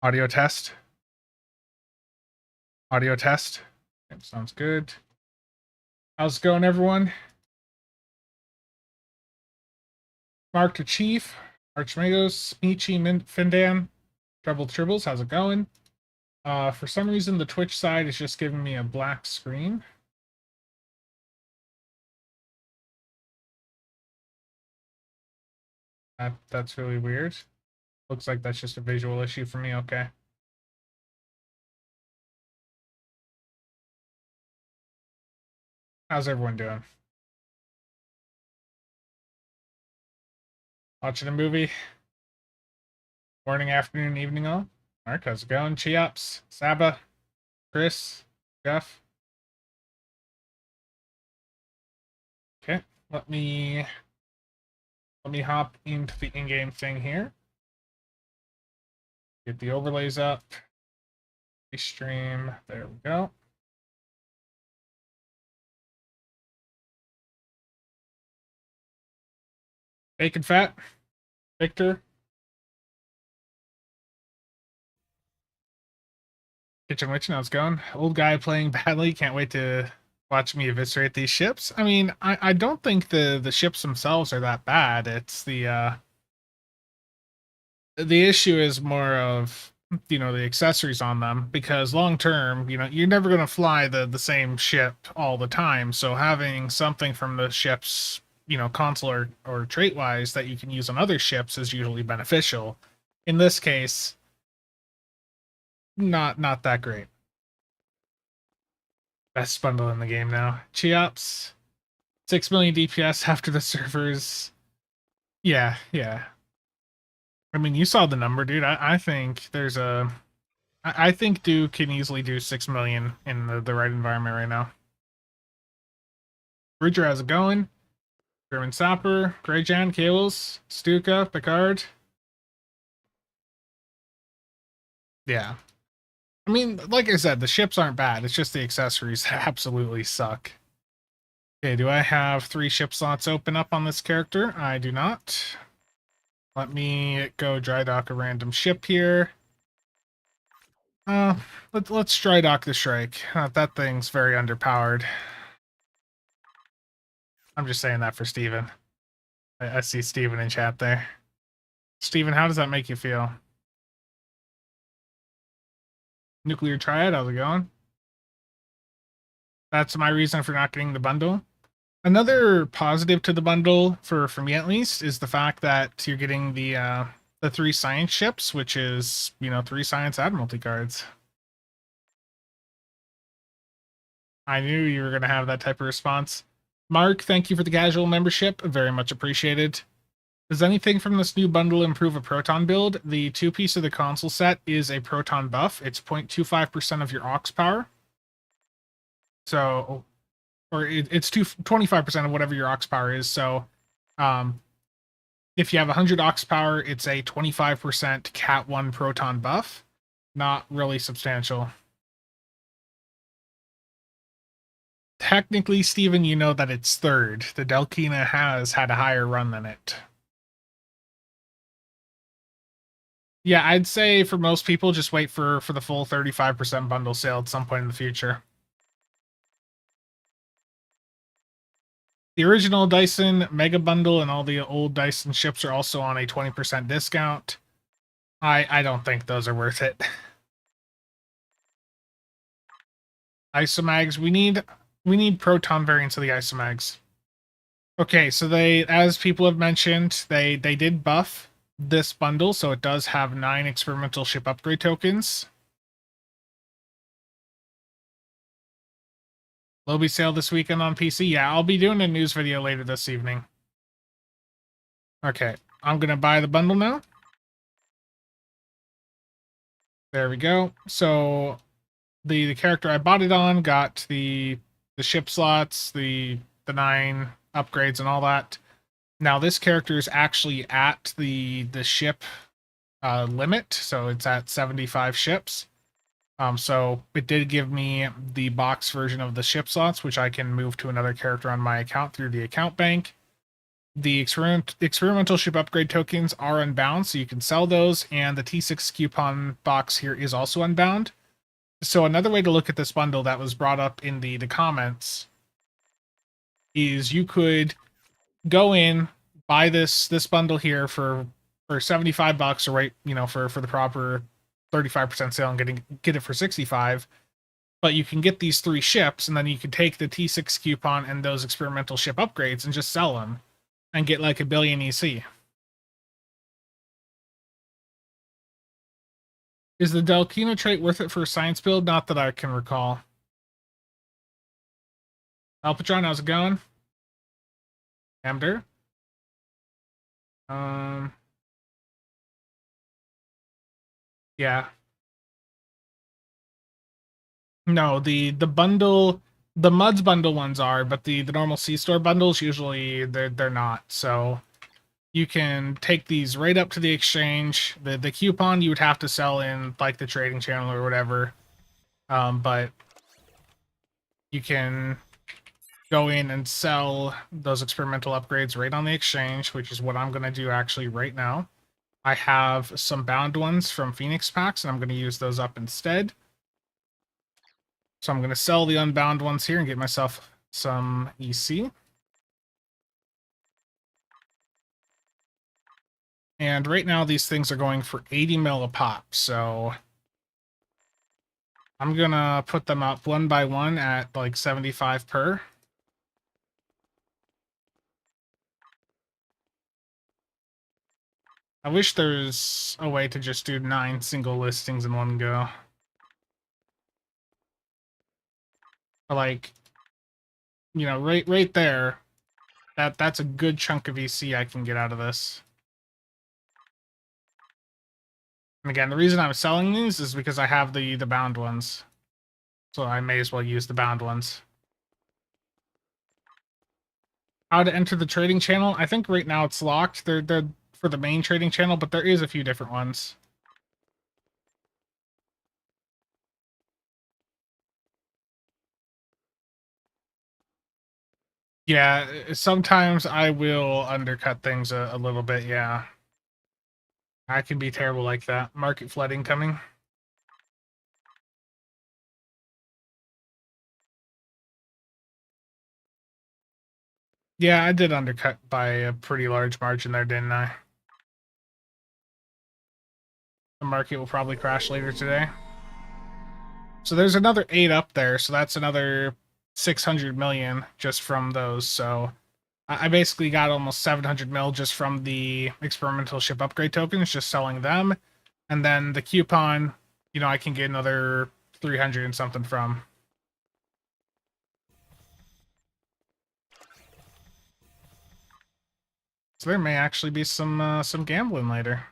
Audio test. Audio test. Okay, sounds good. How's it going, everyone? Mark to Chief, Archmagos, Michi, Findan, Trouble Tribbles, how's it going? For some reason, the Twitch side is just giving me a black screen. That's really weird. Looks like that's just a visual issue for me, okay. How's everyone doing? Watching a movie? Morning, afternoon, evening all? Mark, how's it going? Chiops, Saba, Chris, Jeff. Okay, let me hop into the in-game thing here. Get the overlays up. Stream. There we go. Bacon Fat. Victor. Kitchen Witch, how's it going? Old guy playing badly. Can't wait to watch me eviscerate these ships. I mean, I don't think the ships themselves are that bad. It's the issue is more of the accessories on them, because long term, you're never going to fly the same ship all the time, so having something from the ships, console or trait wise, that you can use on other ships is usually beneficial. In this case, not that great. Best bundle in the game now. Cheops, 6 million DPS after the servers. Yeah. I mean, you saw the number, dude. I think there's a I think Duke can easily do 6 million in the right environment right now. Bridger, how's it going? German Sapper, Greyjan, Cables, Stuka, Picard. Yeah. I mean, like I said, the ships aren't bad. It's just the accessories that absolutely suck. Okay, do I have 3 ship slots open up on this character? I do not. Let me go dry dock a random ship here. Let's dry dock the Shrike. That thing's very underpowered. I'm just saying that for Steven. I see Steven in chat there. Steven, how does that make you feel? Nuclear Triad, how's it going? That's my reason for not getting the bundle. Another positive to the bundle, for me at least, is the fact that you're getting the 3 science ships, which is 3 science admiralty cards. I knew you were gonna have that type of response. Mark, thank you for the casual membership. Very much appreciated. Does anything from this new bundle improve a proton build? The 2-piece of the console set is a proton buff. It's 0.25% of your aux power. So, or it's 25% of whatever your aux power is. So, if you have 100 aux power, it's a 25% Cat 1 proton buff. Not really substantial. Technically, Steven, you know that it's third. The Delkina has had a higher run than it. Yeah, I'd say for most people, just wait for the full 35% bundle sale at some point in the future. The original Dyson Mega Bundle and all the old Dyson ships are also on a 20% discount. I don't think those are worth it. Isomags, we need proton variants of the Isomags. Okay, so they, as people have mentioned, they did buff this bundle, so it does have 9 experimental ship upgrade tokens. Lobby sale this weekend on PC. Yeah, I'll be doing a news video later this evening. Okay, I'm gonna buy the bundle now. There we go. So the character I bought it on got the ship slots, the 9 upgrades and all that. Now this character is actually at the ship limit, so it's at 75 ships. So it did give me the box version of the ship slots, which I can move to another character on my account through the account bank. The experimental ship upgrade tokens are unbound, so you can sell those, and the T6 coupon box here is also unbound. So another way to look at this bundle that was brought up in the comments is you could go in, buy this bundle here for $75, or wait, for the proper 35% sale, and get it for 65. But you can get these 3 ships, and then you can take the T6 coupon and those experimental ship upgrades and just sell them and get like a billion EC. Is the Delkino trait worth it for a science build? Not that I can recall. Alpatron, how's it going? Amder? Um, yeah. No, the bundle, the Muds bundle ones are, but the normal C-store bundles, usually they're not. So you can take these right up to the exchange. The coupon you would have to sell in like the trading channel or whatever. But you can go in and sell those experimental upgrades right on the exchange, which is what I'm going to do actually right now. I have some bound ones from Phoenix packs, and I'm going to use those up instead. So I'm going to sell the unbound ones here and get myself some EC. And right now these things are going for 80 mil a pop, so I'm going to put them up one by one at like 75 per. I wish there's a way to just do 9 single listings in one go. But like, right there, that's a good chunk of EC I can get out of this. And again, the reason I'm selling these is because I have the bound ones. So I may as well use the bound ones. How to enter the trading channel? I think right now it's locked. They're for the main trading channel, but there is a few different ones. Yeah, sometimes I will undercut things a little bit, yeah. I can be terrible like that. Market flooding coming. Yeah, I did undercut by a pretty large margin there, didn't I? The market will probably crash later today. So there's another 8 up there, so that's another 600 million just from those. So I basically got almost 700 mil just from the experimental ship upgrade tokens, just selling them. And then the coupon, I can get another 300 and something from. So there may actually be some gambling later.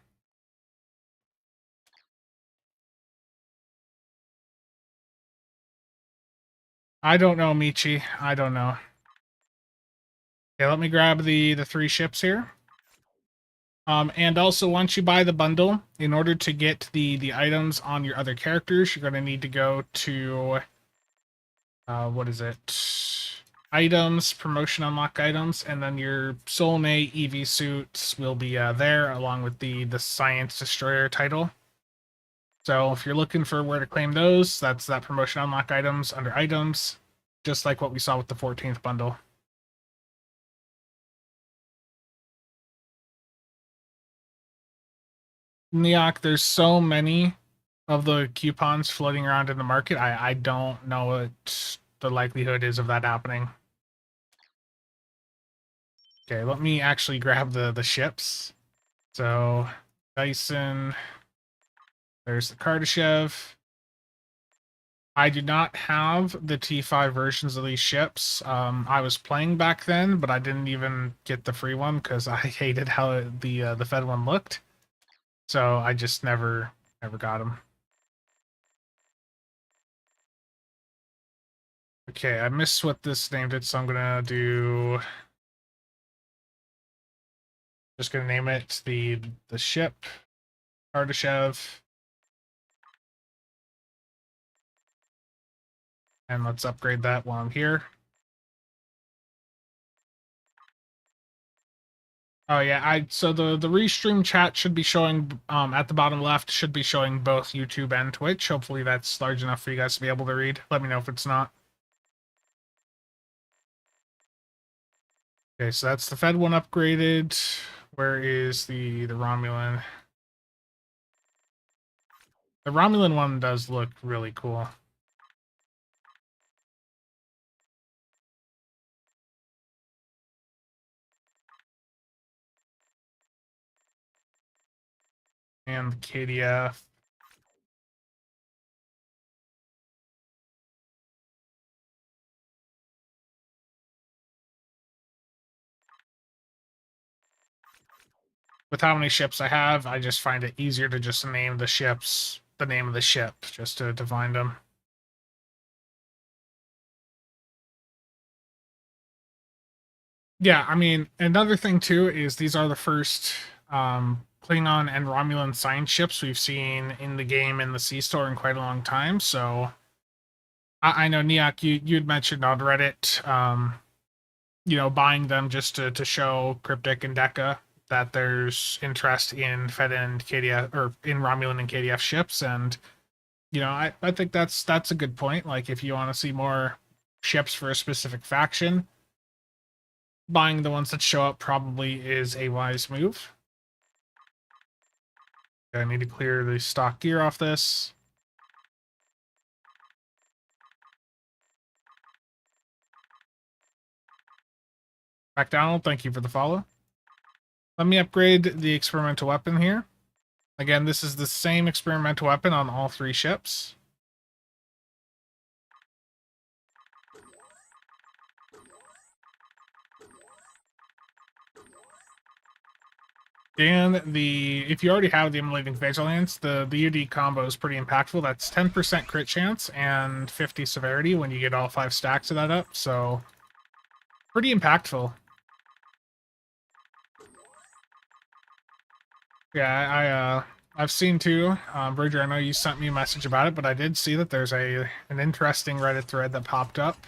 I don't know, Michi. I don't know. Okay, let me grab the 3 ships here. And also, once you buy the bundle, in order to get the items on your other characters, you're going to need to go to, what is it? Items, promotion unlock items, and then your soulmate EV suits will be there, along with the Science Destroyer title. So if you're looking for where to claim those, that's that promotion unlock items under items, just like what we saw with the 14th bundle. Neok, there's so many of the coupons floating around in the market. I don't know what the likelihood is of that happening. Okay, let me actually grab the ships. So Dyson, there's the Kardashev. I do not have the T5 versions of these ships. I was playing back then, but I didn't even get the free one because I hated how the Fed one looked. So I just never got them. Okay, I missed what this named it, so I'm gonna do. Just gonna name it the ship Kardashev, and let's upgrade that while I'm here. Oh yeah, so the restream chat should be showing at the bottom left, should be showing both YouTube and Twitch. Hopefully that's large enough for you guys to be able to read. Let me know if it's not. Okay, so that's the Fed one upgraded. Where is the Romulan? The Romulan one does look really cool. And the KDF. With how many ships I have, I just find it easier to just name the ships the name of the ship, just to find them. Yeah, I mean, another thing too is these are the first Klingon and Romulan science ships we've seen in the game in the Sea Store in quite a long time. So I know Niak, you'd mentioned on Reddit, buying them just to show Cryptic and Deca that there's interest in Fed and KDF or in Romulan and KDF ships, and I think that's a good point. Like if you want to see more ships for a specific faction, buying the ones that show up probably is a wise move. I need to clear the stock gear off this. MacDonald, thank you for the follow. Let me upgrade the experimental weapon here. Again, this is the same experimental weapon on all three ships. And if you already have the Immolating Facial Lance, the UD combo is pretty impactful. That's 10% crit chance and 50 severity when you get all 5 stacks of that up. So pretty impactful. Yeah, I've seen too. Bridger, I know you sent me a message about it, but I did see that there's an interesting Reddit thread that popped up.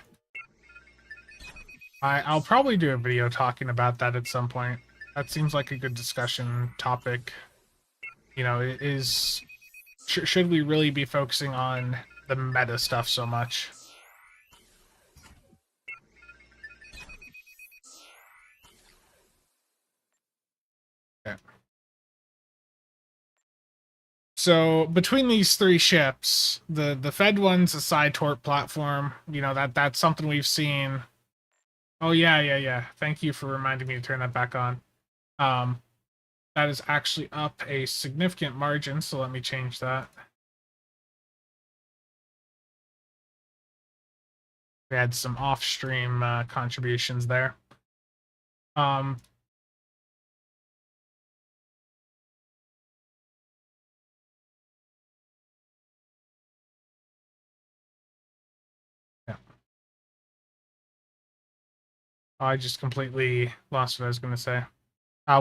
I'll probably do a video talking about that at some point. That seems like a good discussion topic. Should we really be focusing on the meta stuff so much? Okay. So between these three ships, the Fed one's a side torp platform. That's something we've seen. Oh yeah. Thank you for reminding me to turn that back on. That is actually up a significant margin, so let me change that. We had some off-stream contributions there. Yeah. I just completely lost what I was going to say.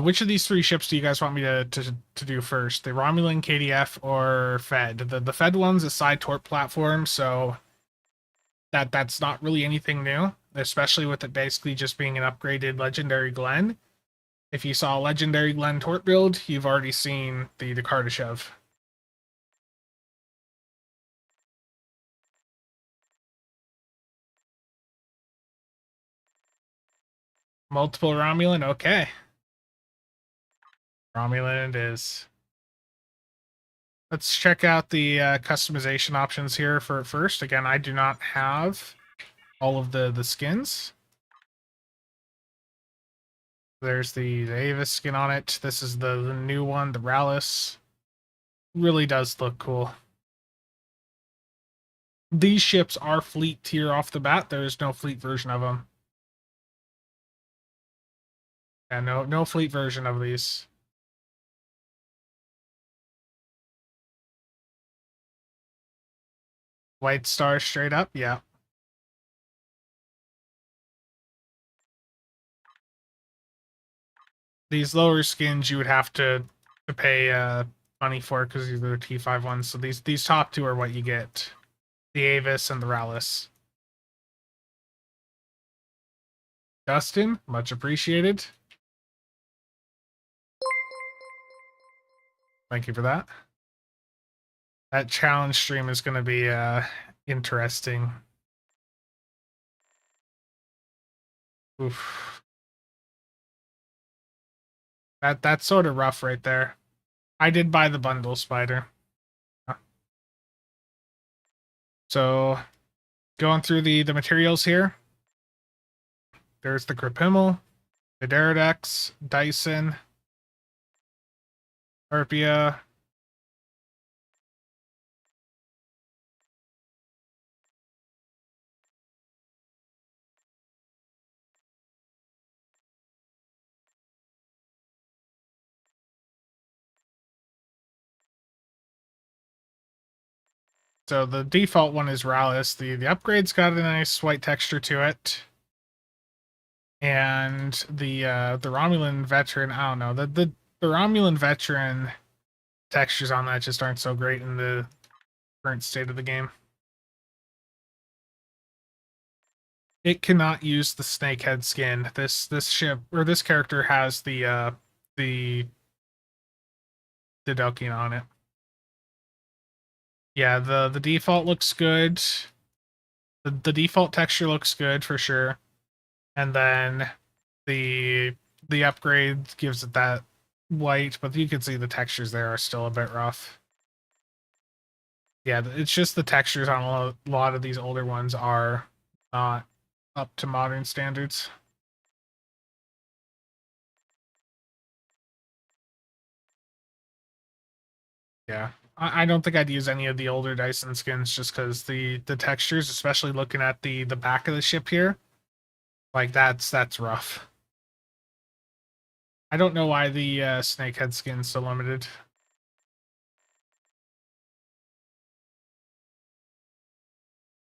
Which of these three ships do you guys want me to do first? The Romulan, KDF, or Fed? The Fed one's a side torp platform, so that's not really anything new, especially with it basically just being an upgraded Legendary Glen. If you saw a Legendary Glen torp build, you've already seen the Kardashev. Multiple Romulan, okay. Romulan it is. Let's check out the customization options here for first. Again, I do not have all of the skins. There's the Avis skin on it. This is the new one, the Rallis. Really does look cool. These ships are fleet tier off the bat. There is no fleet version of them. Yeah, no fleet version of these. White Star straight up, yeah. These lower skins you would have to pay money for because these are the T5 ones. So these top two are what you get. The Avis and the Rallis. Dustin, much appreciated. Thank you for that. That challenge stream is going to be interesting. Oof. That's sort of rough right there. I did buy the bundle, Spider. So, going through the materials here. There's the Gripimmel, the Daradex, Dyson, Harpia. So the default one is Rallis. The upgrade's got a nice white texture to it. And the Romulan veteran, I don't know. The Romulan veteran textures on that just aren't so great in the current state of the game. It cannot use the snakehead skin. This ship or this character has the Dokian on it. Yeah, the default looks good. The default texture looks good for sure. And then the upgrade gives it that white, but you can see the textures there are still a bit rough. Yeah, it's just the textures on a lot of these older ones are not up to modern standards. Yeah, I don't think I'd use any of the older Dyson skins just because the textures, especially looking at the back of the ship here, like that's rough. I don't know why the snakehead skin's so limited.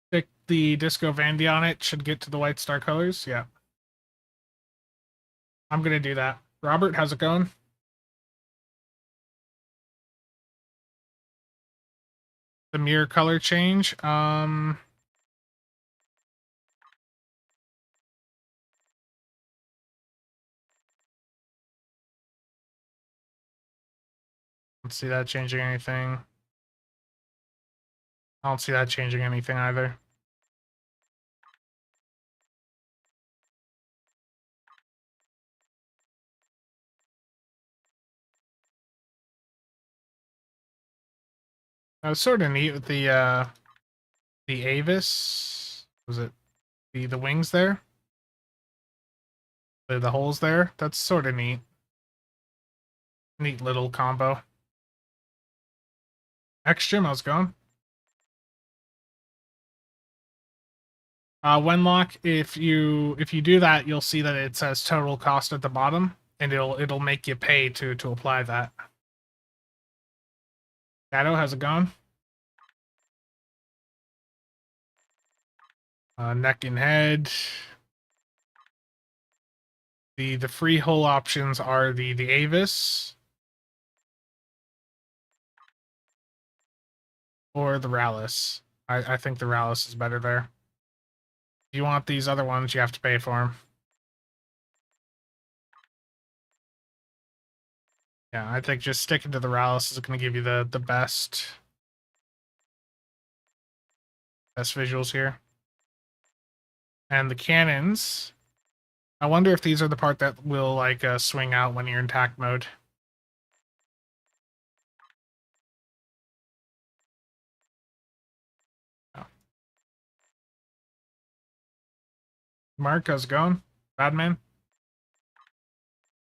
Stick the Disco Vandy on it, should get to the White Star colors. Yeah. I'm gonna do that. Robert, how's it going? The mirror color change. Let's see that changing anything. I don't see that changing anything either. I was sort of neat with the Avis. Was it the wings there? The holes there? That's sort of neat. Neat little combo. Extra, how's it going? Wenlock, if you do that, you'll see that it says total cost at the bottom, and it'll make you pay to apply that. Shadow, how's it going? Neck and head. The free hull options are the Avis or the Rallis. I think the Rallis is better there. If you want these other ones, you have to pay for them. Yeah, I think just sticking to the Rallis is going to give you the best visuals here. And the cannons, I wonder if these are the part that will like swing out when you're in tack mode. Oh. Mark, how's it going? Badman?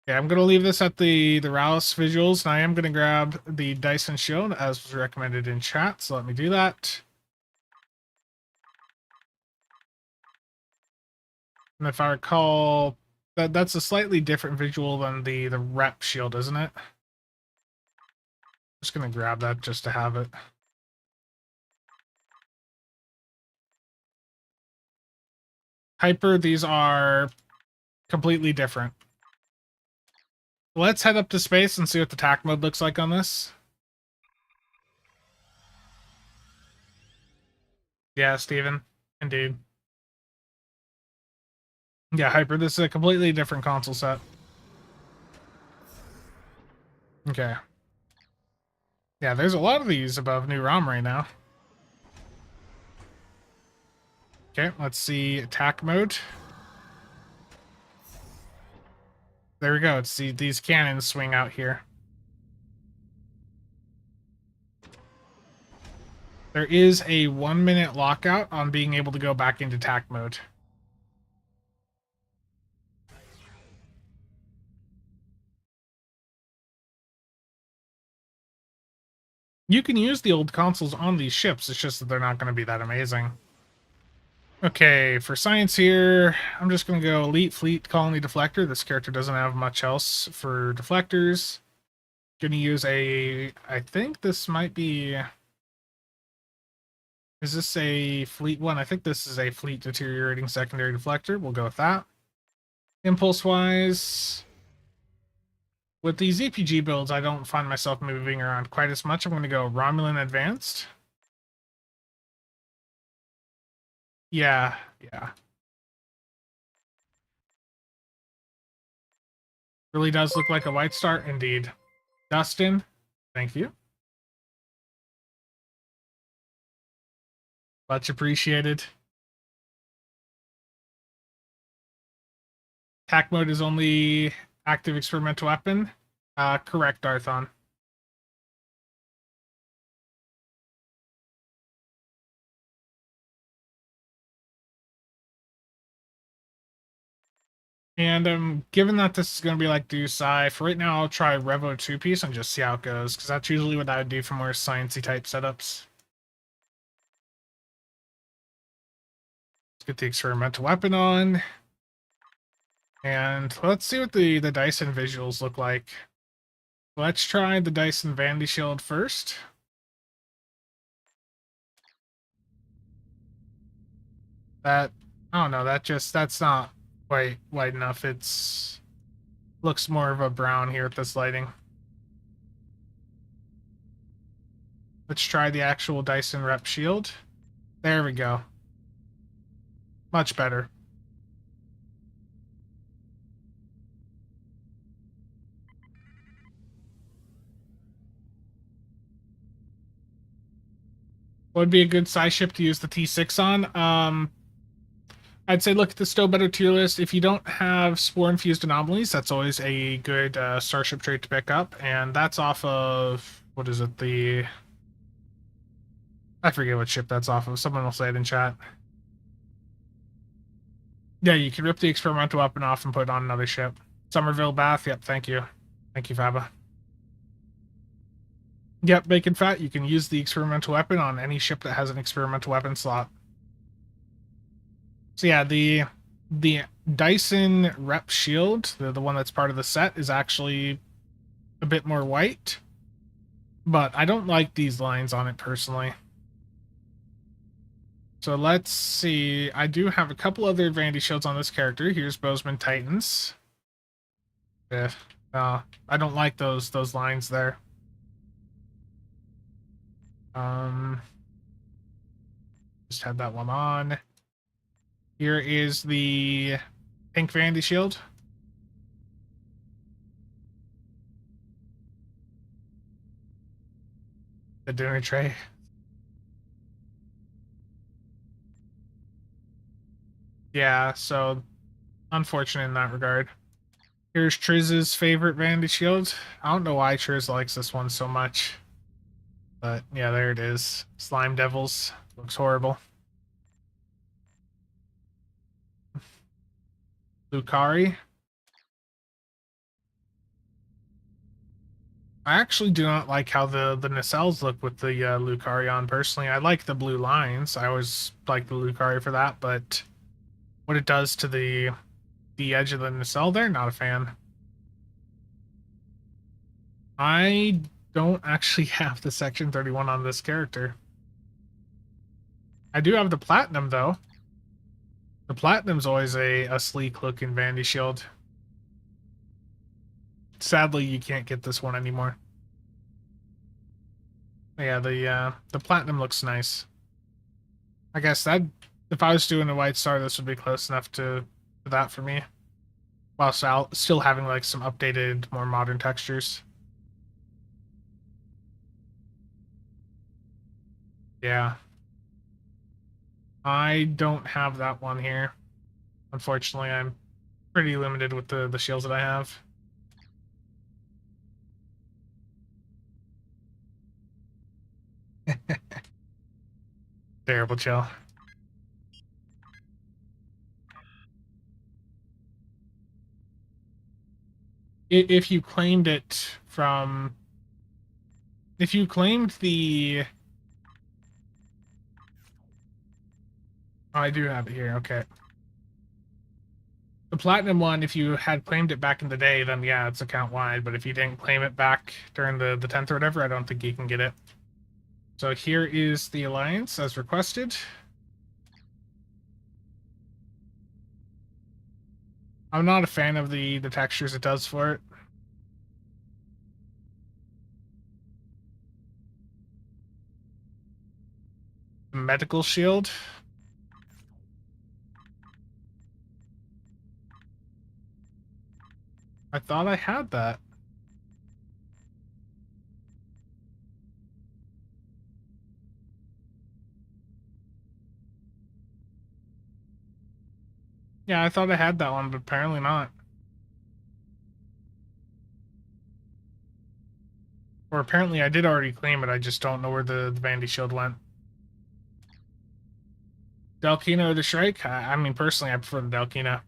Yeah, I'm gonna leave this at the Rallis visuals, and I am gonna grab the Dyson Shield as was recommended in chat. So let me do that. And if I recall, that's a slightly different visual than the rep shield, isn't it? Just gonna grab that just to have it. Hyper, these are completely different. Let's head up to space and see what the tack mode looks like on this. Yeah, Steven. Indeed. Yeah, Hyper, this is a completely different console set. Okay. Yeah, there's a lot of these above New ROM right now. Okay, let's see attack mode. There we go. Let's see these cannons swing out here. There is a 1-minute lockout on being able to go back into attack mode. You can use the old consoles on these ships, it's just that they're not going to be that amazing. Okay, for science here, I'm just going to go Elite Fleet Colony Deflector. This character doesn't have much else for deflectors. Going to use I think this might be... Is this a fleet one? I think this is a fleet deteriorating secondary deflector. We'll go with that. Impulse-wise, with these EPG builds, I don't find myself moving around quite as much. I'm going to go Romulan Advanced. Yeah. Really does look like a white star, indeed. Dustin, thank you. Much appreciated. Attack mode is only active experimental weapon. Correct, Darthon. And given that this is going to be like Dusai, for right now I'll try Revo 2-piece and just see how it goes, because that's usually what I would do for more sciencey type setups. Let's get the experimental weapon on. And let's see what the Dyson visuals look like. Let's try the Dyson Vandy Shield first. That, I don't know, that's not quite white enough. It's looks more of a brown here with this lighting. Let's try the actual Dyson Rep Shield. There we go. Much better. What would be a good size ship to use the T6 on? I'd say look at the Still Better tier list. If you don't have Spore-infused anomalies, that's always a good starship trait to pick up. And that's off of, what is it, I forget what ship that's off of. Someone will say it in chat. Yeah, you can rip the experimental weapon off and put it on another ship. Somerville Bath, yep, thank you. Thank you, Faba. Yep, Bacon Fat, you can use the experimental weapon on any ship that has an experimental weapon slot. So yeah, the Dyson Rep Shield, the one that's part of the set, is actually a bit more white. But I don't like these lines on it personally. So let's see. I do have a couple other Vandy shields on this character. Here's Bozeman Titans. I don't like those lines there. Just had that one on. Here is the pink Vandy shield. The dinner tray. Yeah, so unfortunate in that regard. Here's Triz's favorite Vandy shield. I don't know why Triz likes this one so much. But yeah, there it is. Slime Devils. Looks horrible. Lucari. I actually do not like how the nacelles look with the Lucari on personally. I like the blue lines. I always like the Lucari for that, but what it does to the edge of the nacelle there, not a fan. I don't actually have the Section 31 on this character. I do have the Platinum, though. The Platinum's always a sleek-looking Vandy shield. Sadly, you can't get this one anymore. Yeah, the Platinum looks nice. I guess that if I was doing a White Star, this would be close enough to that for me. While still having like some updated, more modern textures. Yeah. I don't have that one here. Unfortunately, I'm pretty limited with the shields that I have. Terrible chill. If you claimed it from... If you claimed the... Oh, I do have it here, okay. The platinum one, if you had claimed it back in the day, then yeah, it's account-wide, but if you didn't claim it back during the 10th or whatever, I don't think you can get it. So here is the alliance as requested. I'm not a fan of the textures it does for it. The medical shield. I thought I had that. Yeah, I thought I had that one, but apparently not. Or apparently I did already claim it, I just don't know where the Vandy shield went. Delkina or the Shrike? I mean, personally, I prefer the Delkina.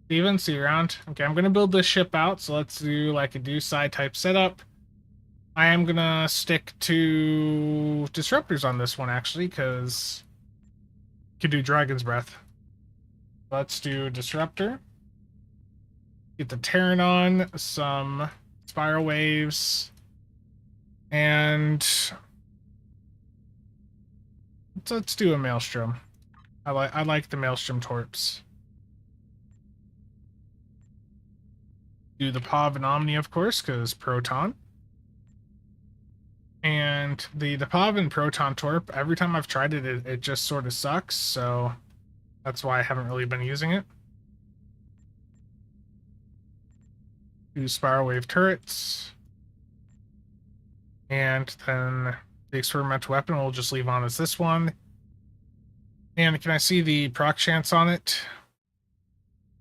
Steven, see you around. Okay, I'm going to build this ship out, so let's do like a do-side type setup. I am going to stick to Disruptors on this one, actually, because you can do Dragon's Breath. Let's do Disruptor. Get the Terran on, some Spiral Waves, and let's do a Maelstrom. I like the Maelstrom Torps. Do the Pav and Omni, of course, because Proton. And the Pav and Proton Torp, every time I've tried it, it just sort of sucks, so that's why I haven't really been using it. Do Spiral Wave turrets. And then the experimental weapon we'll just leave on as this one. And can I see the proc chance on it?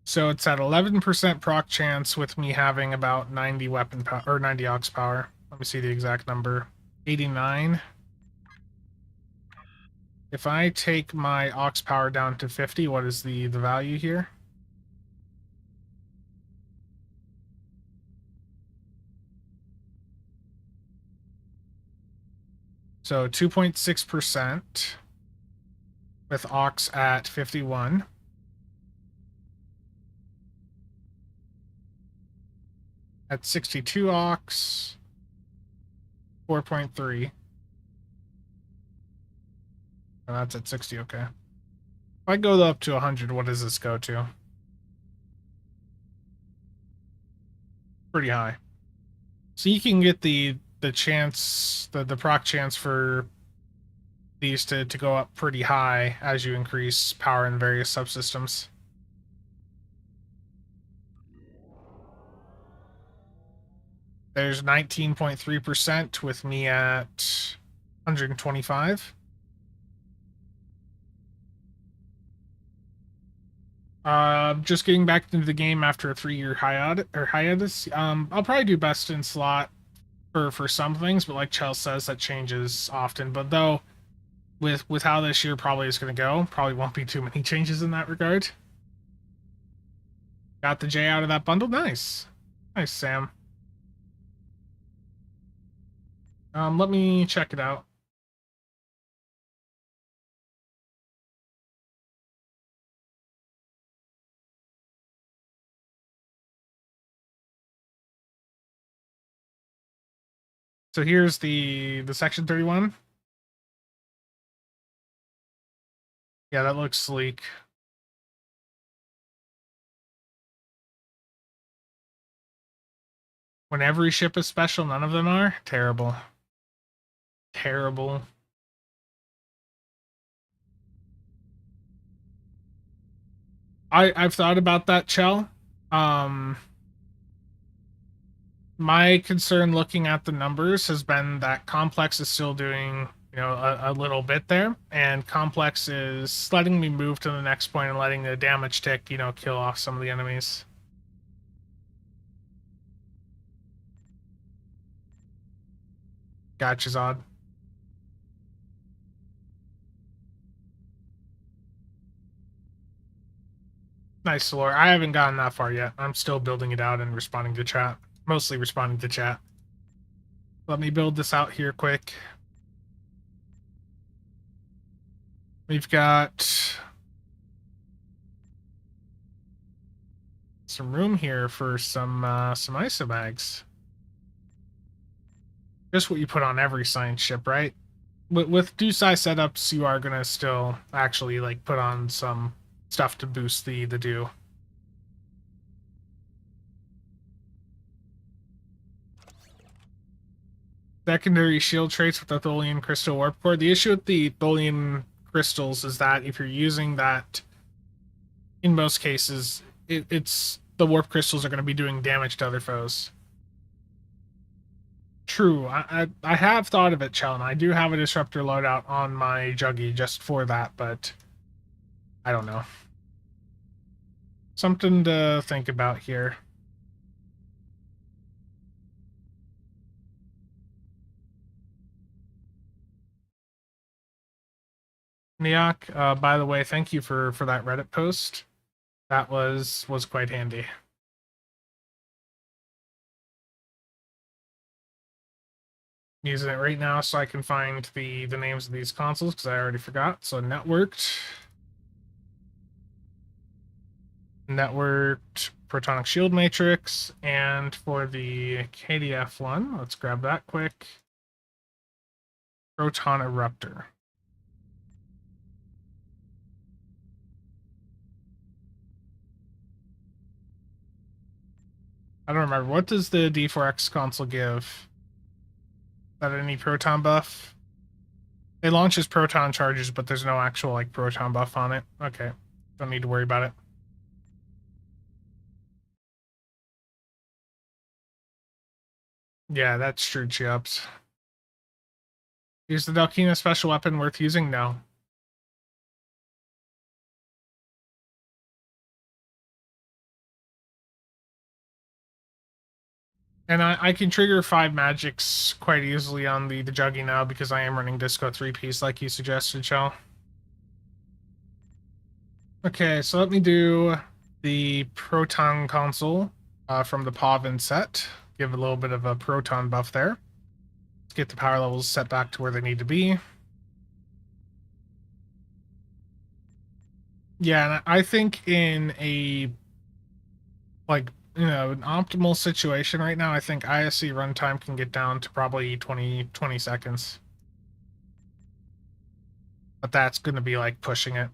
So it's at 11% proc chance with me having about 90 weapon power, or 90 aux power. Let me see the exact number. 89. If I take my aux power down to 50, what is the value here? So 2.6% with aux at 51. At 62 aux, 4.3. And that's at 60, okay. If I go up to 100, what does this go to? Pretty high. So you can get the chance, the proc chance for these to go up pretty high as you increase power in various subsystems. There's 19.3% with me at 125. Just getting back into the game after a 3-year hiatus. I'll probably do best in slot for some things, but like Chell says, that changes often. But though, with how this year probably is going to go, probably won't be too many changes in that regard. Got the J out of that bundle. Nice. Nice, Sam. Let me check it out. So here's the section 31. Yeah, that looks sleek. When every ship is special, none of them are? Terrible. Terrible. I've thought about that, Chell. My concern looking at the numbers has been that Complex is still doing, a little bit there, and Complex is letting me move to the next point and letting the damage tick, kill off some of the enemies. Gotcha, Zod. Nice, Lore. I haven't gotten that far yet. I'm still building it out and responding to chat. Mostly responding to chat. Let me build this out here quick. We've got some room here for some ISO bags. Just what you put on every science ship, right? With do-size setups, you are gonna still actually like put on some stuff to boost the do. Secondary shield traits with the Tholian crystal warp core. The issue with the Tholian crystals is that if you're using that, in most cases, it's the warp crystals are going to be doing damage to other foes. True, I have thought of it, Chellen. I do have a disruptor loadout on my Juggy just for that, but I don't know. Something to think about here. Niak, by the way, thank you for that Reddit post. That was quite handy. Using it right now so I can find the names of these consoles because I already forgot. So networked Protonic Shield Matrix, and for the KDF one, let's grab that quick. Proton Eruptor. I don't remember. What does the D4X console give? Is that any proton buff? It launches proton charges, but there's no actual like proton buff on it. Okay. Don't need to worry about it. Yeah, that's true, Chips. Is the Dalkina special weapon worth using? No. And I can trigger 5 magics quite easily on the Juggy now because I am running Disco 3-piece like you suggested, Shell. Okay, so let me do the Proton console from the Pavin set. Give a little bit of a Proton buff there. Let's get the power levels set back to where they need to be. Yeah, and I think in a an optimal situation right now, I think ISC runtime can get down to probably 20 seconds. But that's going to be like pushing it.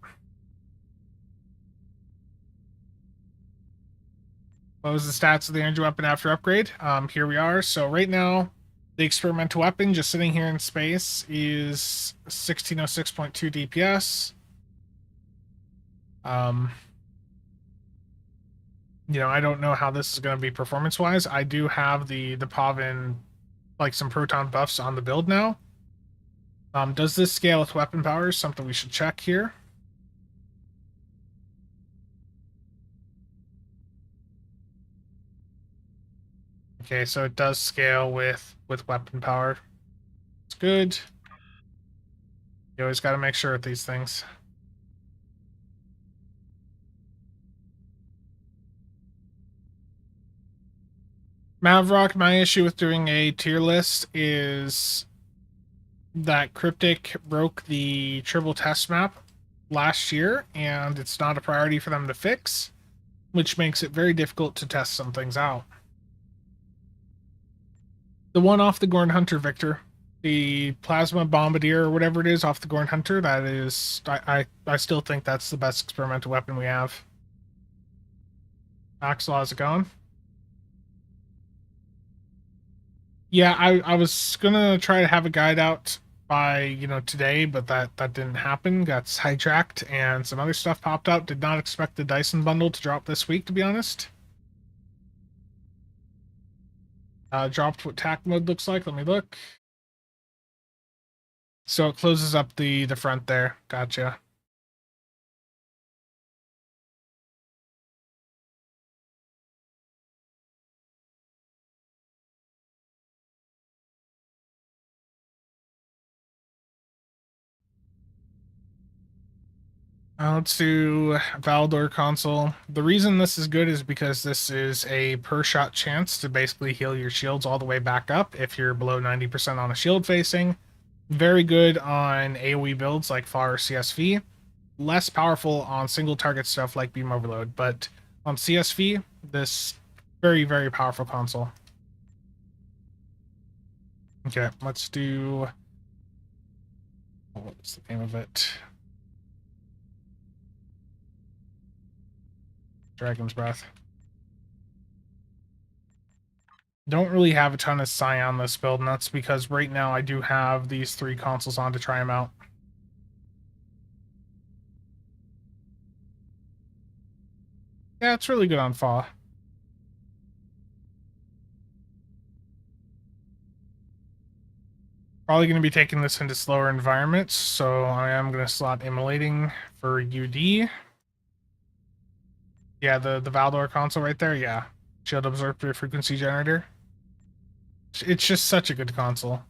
What was the stats of the energy weapon after upgrade? Here we are. So right now, the experimental weapon just sitting here in space is 1606.2 DPS. I don't know how this is going to be performance-wise. I do have the Pavin, like some proton buffs on the build now. Does this scale with weapon power? Something we should check here. Okay, so it does scale with weapon power. It's good. You always got to make sure with these things. Mavrock, my issue with doing a tier list is that Cryptic broke the triple test map last year, and it's not a priority for them to fix, which makes it very difficult to test some things out. The one off the Gorn Hunter, Victor, the Plasma Bombardier or whatever it is off the Gorn Hunter, that is, I still think that's the best experimental weapon we have. Axel, how's it going? Yeah, I was gonna try to have a guide out by today, but that didn't happen. Got sidetracked and some other stuff popped up. Did not expect the Dyson bundle to drop this week, to be honest. Dropped what tack mode looks like. Let me look. So it closes up the front there. Gotcha. Let's do Valdor console. The reason this is good is because this is a per shot chance to basically heal your shields all the way back up if you're below 90% on a shield facing. Very good on AoE builds like FAR or CSV. Less powerful on single target stuff like Beam Overload, but on CSV, this very, very powerful console. Okay, let's do... What's the name of it? Dragon's Breath. Don't really have a ton of Psi on this build, and that's because right now I do have these 3 consoles on to try them out. Yeah, it's really good on Fa. Probably going to be taking this into slower environments, so I am going to slot Immolating for UD. Yeah, the Valdor console right there, yeah. Shield Absorptor Frequency Generator. It's just such a good console.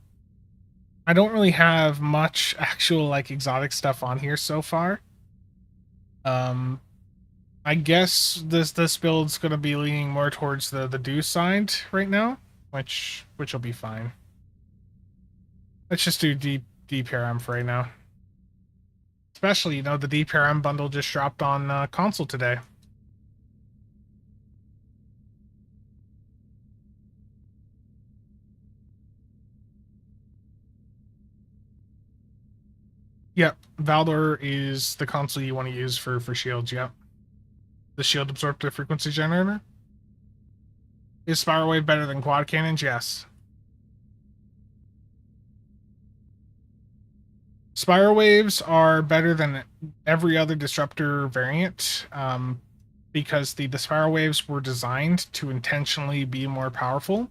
I don't really have much actual like exotic stuff on here so far. I guess this build's gonna be leaning more towards the Deuce side right now, which will be fine. Let's just do DPRM for right now. Especially, you know, the DPRM bundle just dropped on console today. Yep, Valdor is the console you want to use for shields. Yep, the shield absorptive frequency generator. Is Spiral Wave better than quad cannons? Yes. Spiral Waves are better than every other disruptor variant because the Spiral Waves were designed to intentionally be more powerful.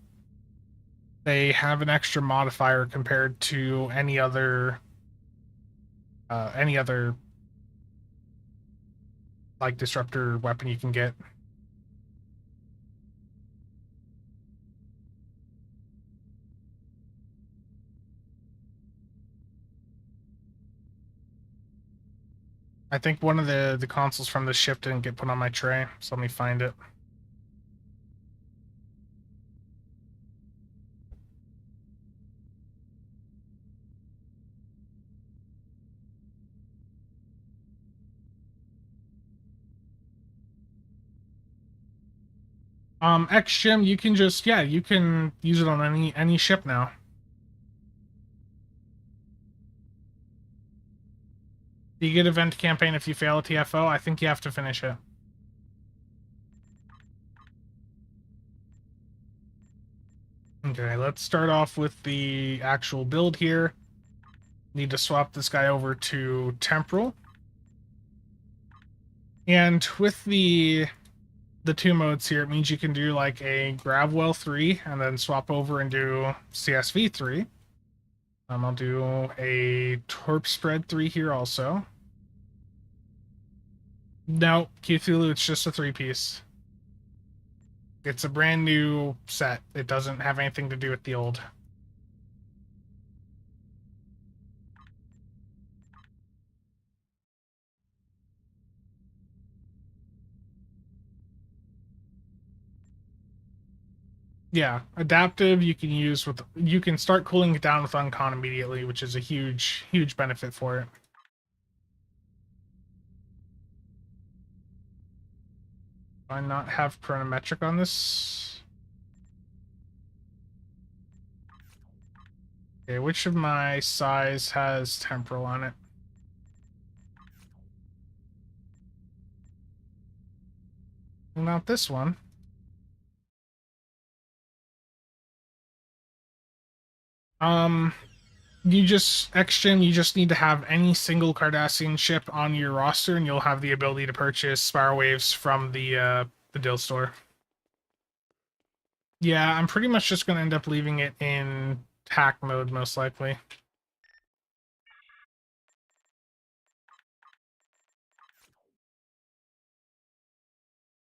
They have an extra modifier compared to any other like disruptor weapon you can get. I think one of the consoles from the ship didn't get put on my tray, so let me find it. X-Gym, you can just, yeah, you can use it on any ship now. Do you get event campaign if you fail a TFO? I think you have to finish it. Okay, let's start off with the actual build here. Need to swap this guy over to Temporal. And with the 2 modes here, it means you can do like a Gravwell 3 and then swap over and do CSV 3. I'll do a Torp Spread 3 here also. No, Cthulhu, it's just a 3-piece. It's a brand new set. It doesn't have anything to do with the old. Yeah, adaptive you can use with, you can start cooling it down with Uncon immediately, which is a huge benefit for it. Do I not have chronometric on this? Okay, which of my size has temporal on it? Not this one. You just, X-Gym, you just need to have any single Cardassian ship on your roster, and you'll have the ability to purchase Spiral Waves from the Dill store. Yeah, I'm pretty much just going to end up leaving it in hack mode, most likely.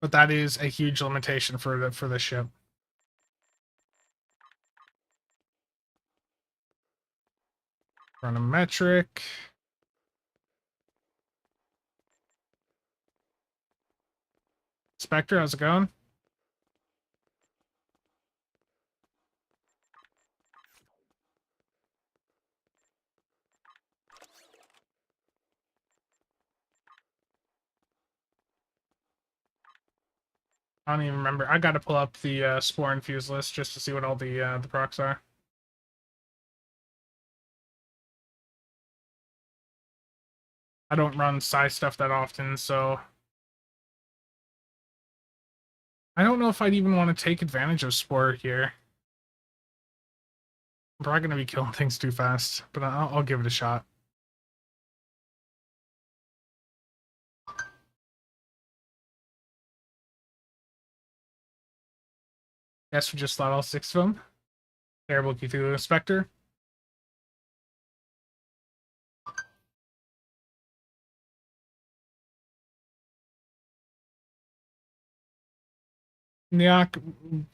But that is a huge limitation for the ship. Chronometric. Spectre, how's it going? I don't even remember. I got to pull up the spore infused list just to see what all the procs are. I don't run psi stuff that often, so I don't know if I'd even want to take advantage of spore here. I'm probably going to be killing things too fast, but I'll give it a shot. Guess we just slot all 6 of them. Terrible Cthulhu Spectre. Yeah,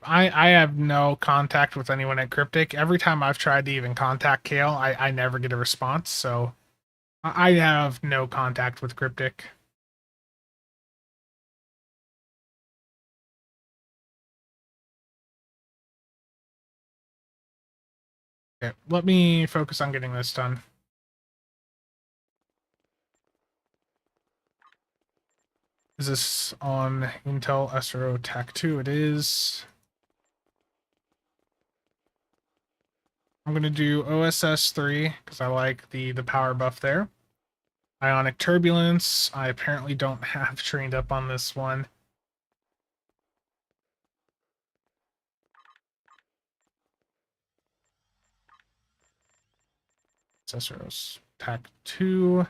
I have no contact with anyone at Cryptic. Every time I've tried to even contact Kale, I never get a response, so I have no contact with Cryptic. Okay, let me focus on getting this done. Is this on Intel SRO TAC 2? It is. I'm going to do OSS 3 because I like the power buff there. Ionic Turbulence. I apparently don't have trained up on this one. SRO's TAC 2.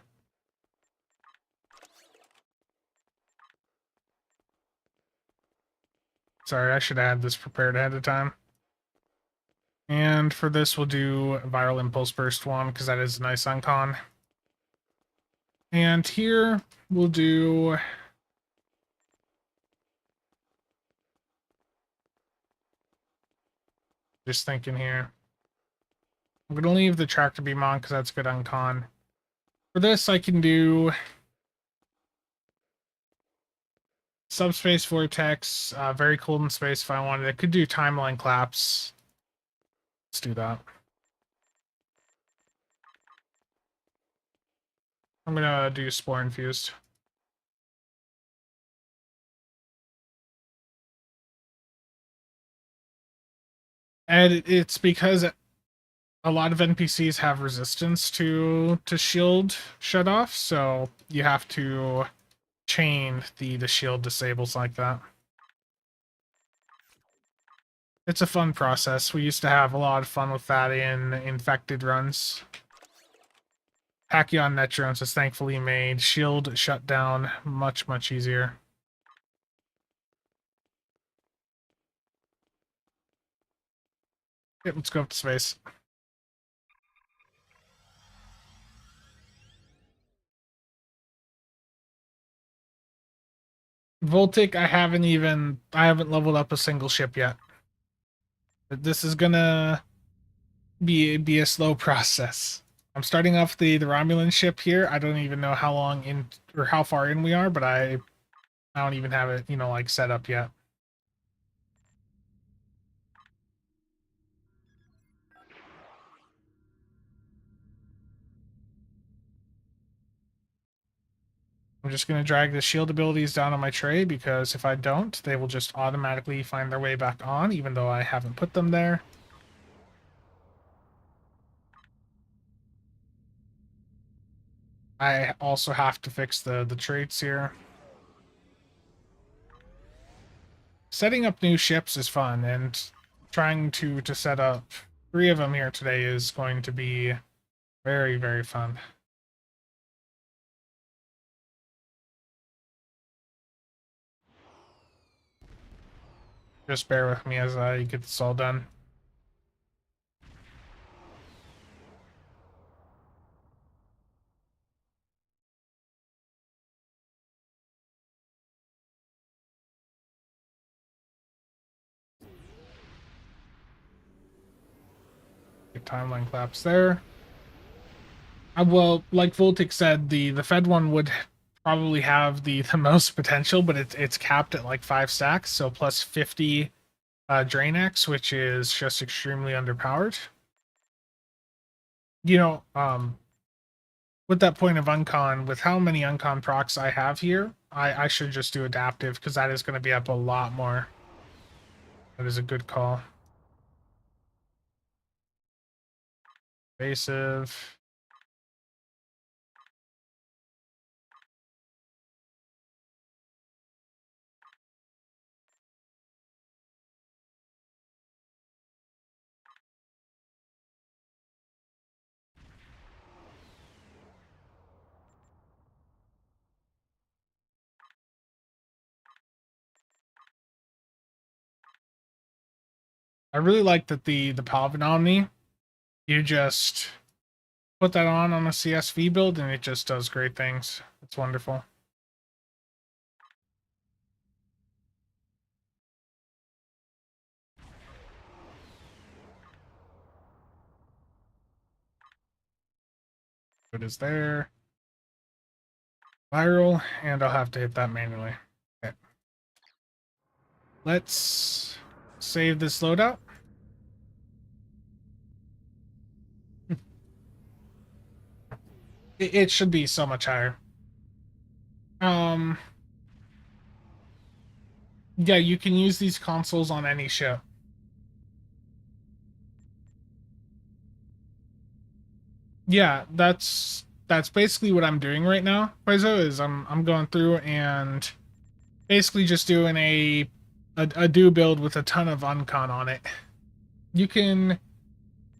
Sorry, I should have had this prepared ahead of time. And for this, we'll do Viral Impulse Burst 1, because that is a nice icon. And here, we'll do... Just thinking here. I'm going to leave the Tractor Beam on, because that's good on con. For this, I can do... Subspace Vortex, very cold in space if I wanted. I could do Timeline Collapse. Let's do that. I'm gonna do Spore Infused. And it's because a lot of NPCs have resistance to shield shut off, so you have to chain the shield disables like that. It's a fun process. We used to have a lot of fun with that in infected runs. Pachyon Netrons has thankfully made shield shutdown much easier. Yep, let's go up to space. Voltic, I haven't leveled up a single ship yet. This is gonna be a slow process. I'm starting off the Romulan ship here. I don't even know how long in or how far in we are, but I don't even have it, like set up yet. I'm just going to drag the shield abilities down on my tray because if I don't, they will just automatically find their way back on, even though I haven't put them there. I also have to fix the traits here. Setting up new ships is fun, and trying to set up 3 of them here today is going to be very fun. Just bear with me as I get this all done. Good timeline collapse there. Well, like Voltic said, the Fed one would probably have the most potential, but it's capped at like 5 stacks, so plus 50 Drain X, which is just extremely underpowered. You know, with that point of uncon, with how many uncon procs I have here, I should just do adaptive because that is going to be up a lot more. That is a good call. Evasive. I really like that the Paladin Omni, you just put that on a CSV build and it just does great things. It's wonderful. It is there. Viral, and I'll have to hit that manually. Okay. Let's save this loadout. It should be so much higher. Yeah, you can use these consoles on any ship. Yeah, that's basically what I'm doing right now, Paizo, is I'm going through and basically just doing a do build with a ton of uncon on it. You can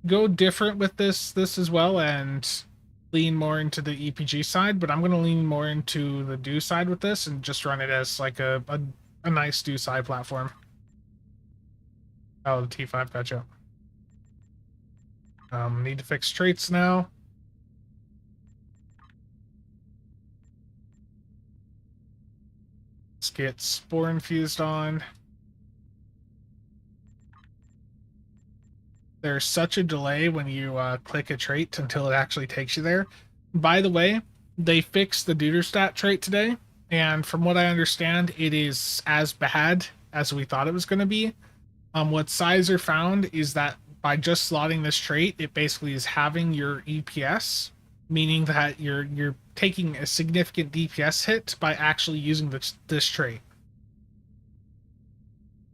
go different with this as well and lean more into the EPG side, but I'm going to lean more into the do side with this and just run it as like a nice do side platform. Oh, the T5, gotcha. Need to fix traits now. Let's get Spore infused on. There's such a delay when you click a trait until it actually takes you there. By the way, they fixed the Duderstat trait today, and from what I understand, it is as bad as we thought it was going to be. What Sizer found is that by just slotting this trait, it basically is having your EPS, meaning that you're taking a significant DPS hit by actually using this trait.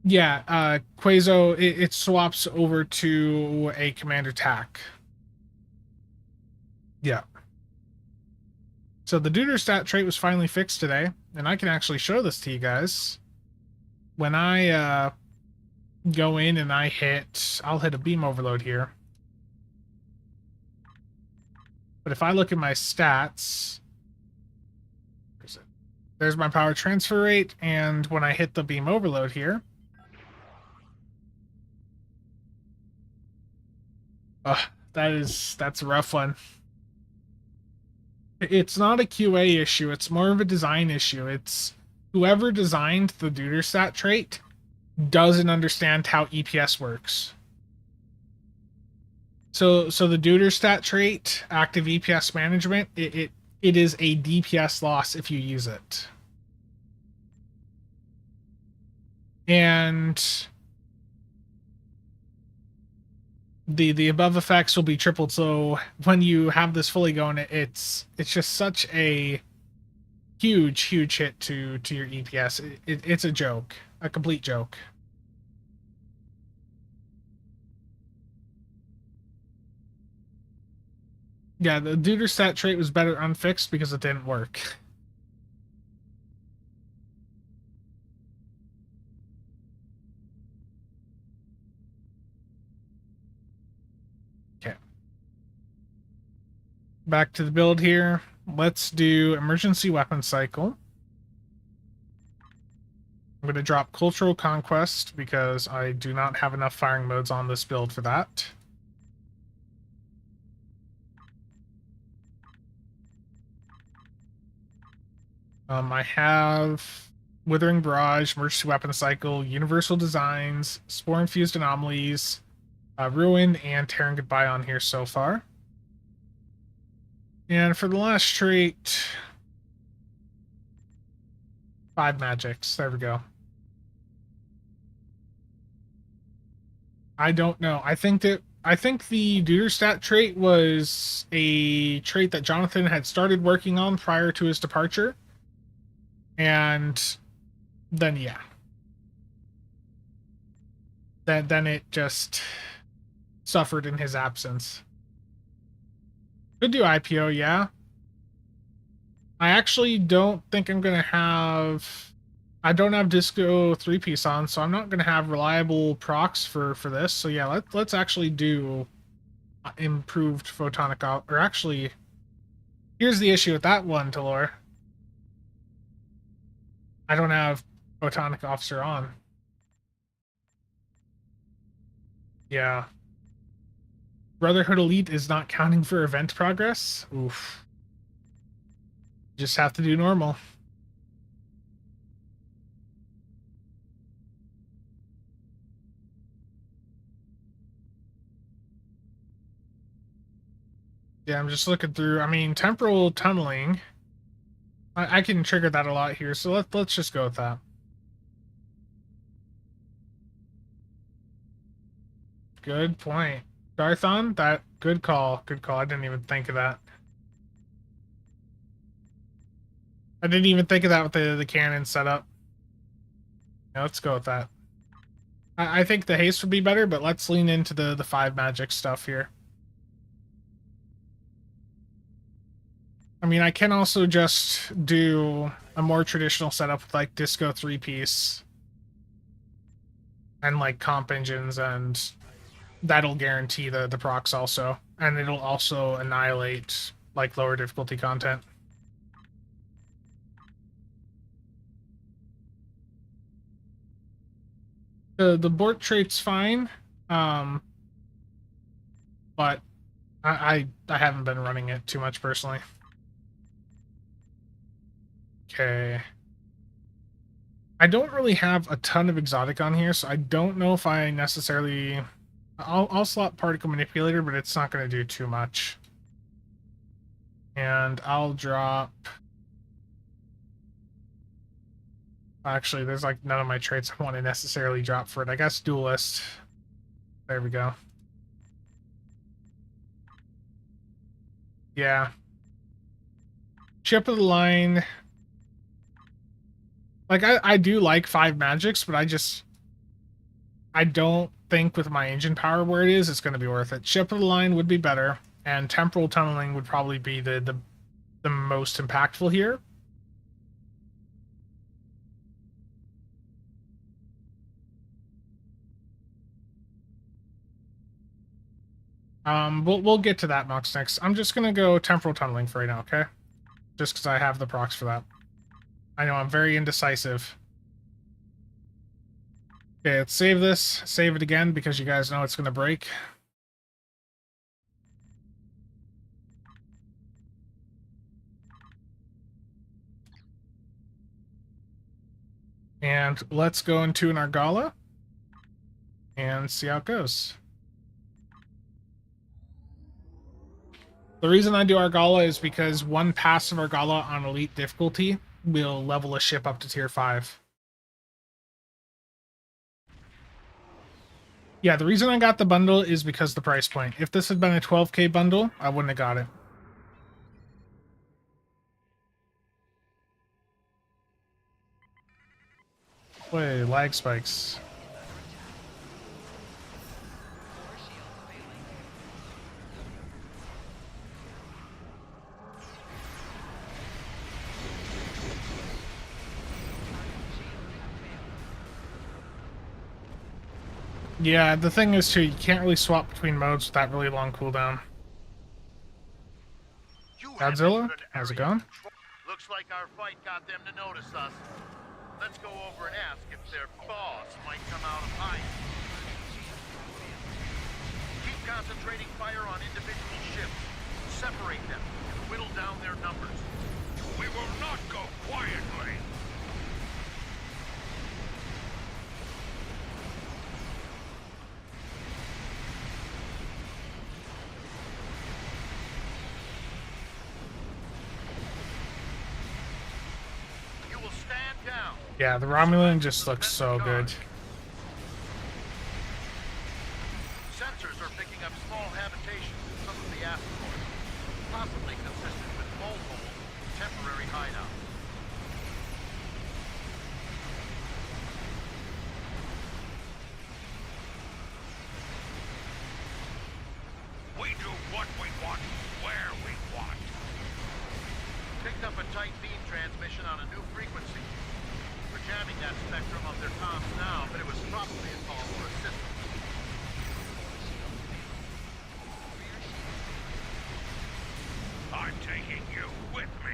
Yeah, Quazo, it swaps over to a commander tack. Yeah. So the Duderstat trait was finally fixed today, and I can actually show this to you guys. When I go in and I'll hit a beam overload here. But if I look at my stats, there's my power transfer rate, and when I hit the beam overload here, that's a rough one. It's not a QA issue, it's more of a design issue. It's whoever designed the Duderstat trait doesn't understand how EPS works. So the Duderstat trait, active EPS management, it is a DPS loss if you use it. And the above effects will be tripled. So when you have this fully going, it's just such a huge hit to your EPS. It's a joke, a complete joke. Yeah, the Duderstat trait was better unfixed because it didn't work. Okay. Back to the build here. Let's do emergency weapon cycle. I'm going to drop Cultural Conquest because I do not have enough firing modes on this build for that. I have Withering Barrage, Emergency Weapon Cycle, Universal Designs, Spore Infused Anomalies, Ruin, and Tearing Goodbye on here so far. And for the last trait, 5 magics. There we go. I don't know. I think the Duderstadt trait was a trait that Jonathan had started working on prior to his departure. And then yeah. Then it just suffered in his absence. Could do IPO, yeah. I actually don't think I'm gonna have. I don't have Disco 3-piece on, so I'm not gonna have reliable procs for this. So yeah, let's actually do improved photonic or actually, here's the issue with that one, Talor. I don't have photonic officer on. Yeah. Brotherhood Elite is not counting for event progress. Oof. Just have to do normal. Yeah, I'm just looking through. I mean, temporal tunneling. I can trigger that a lot here, so let's just go with that. Good point. Darthon, that good call. Good call. I didn't even think of that. I didn't even think of that with the cannon setup. Yeah, let's go with that. I think the haste would be better, but let's lean into the 5 magic stuff here. I mean, I can also just do a more traditional setup with like Disco 3-piece and like comp engines, and that'll guarantee the procs also, and it'll also annihilate like lower difficulty content. The Bort trait's fine, but I haven't been running it too much personally. Okay. I don't really have a ton of exotic on here, so I don't know if I necessarily. I'll slot Particle Manipulator, but it's not going to do too much. And I'll drop. Actually, there's like none of my traits I want to necessarily drop for it. I guess Duelist. There we go. Yeah. Chip of the line. Like, I do like 5 magics, but I don't think with my engine power where it is, it's going to be worth it. Chip of the line would be better, and temporal tunneling would probably be the most impactful here. We'll get to that Mox next. I'm just gonna go temporal tunneling for right now, okay? Just because I have the procs for that. I know I'm very indecisive. Okay, let's save this. Save it again because you guys know it's gonna break. And let's go into an Argala and see how it goes. The reason I do Argala is because one pass of Argala on elite difficulty will level a ship up to tier 5. Yeah, the reason I got the bundle is because the price point. If this had been a 12k bundle, I wouldn't have got it. Wait, lag spikes. Yeah, the thing is too, you can't really swap between modes with that really long cooldown. Godzilla, how's it going? Looks like our fight got them to notice us. Let's go over and ask if their boss might come out of hiding. Keep concentrating fire on individual ships. Separate them and whittle down their numbers. We will not go quietly. You will stand down. Yeah, the Romulan just looks so good. Sensors are picking up small habitations in some of the asteroids, possibly consistent with mole holes, temporary hideouts. We do what we want, where we want. Picked up a tight beam transmission on a new frequency. We're jamming that spectrum of their comms now, but it was probably a call for assistance. I'm taking you with me.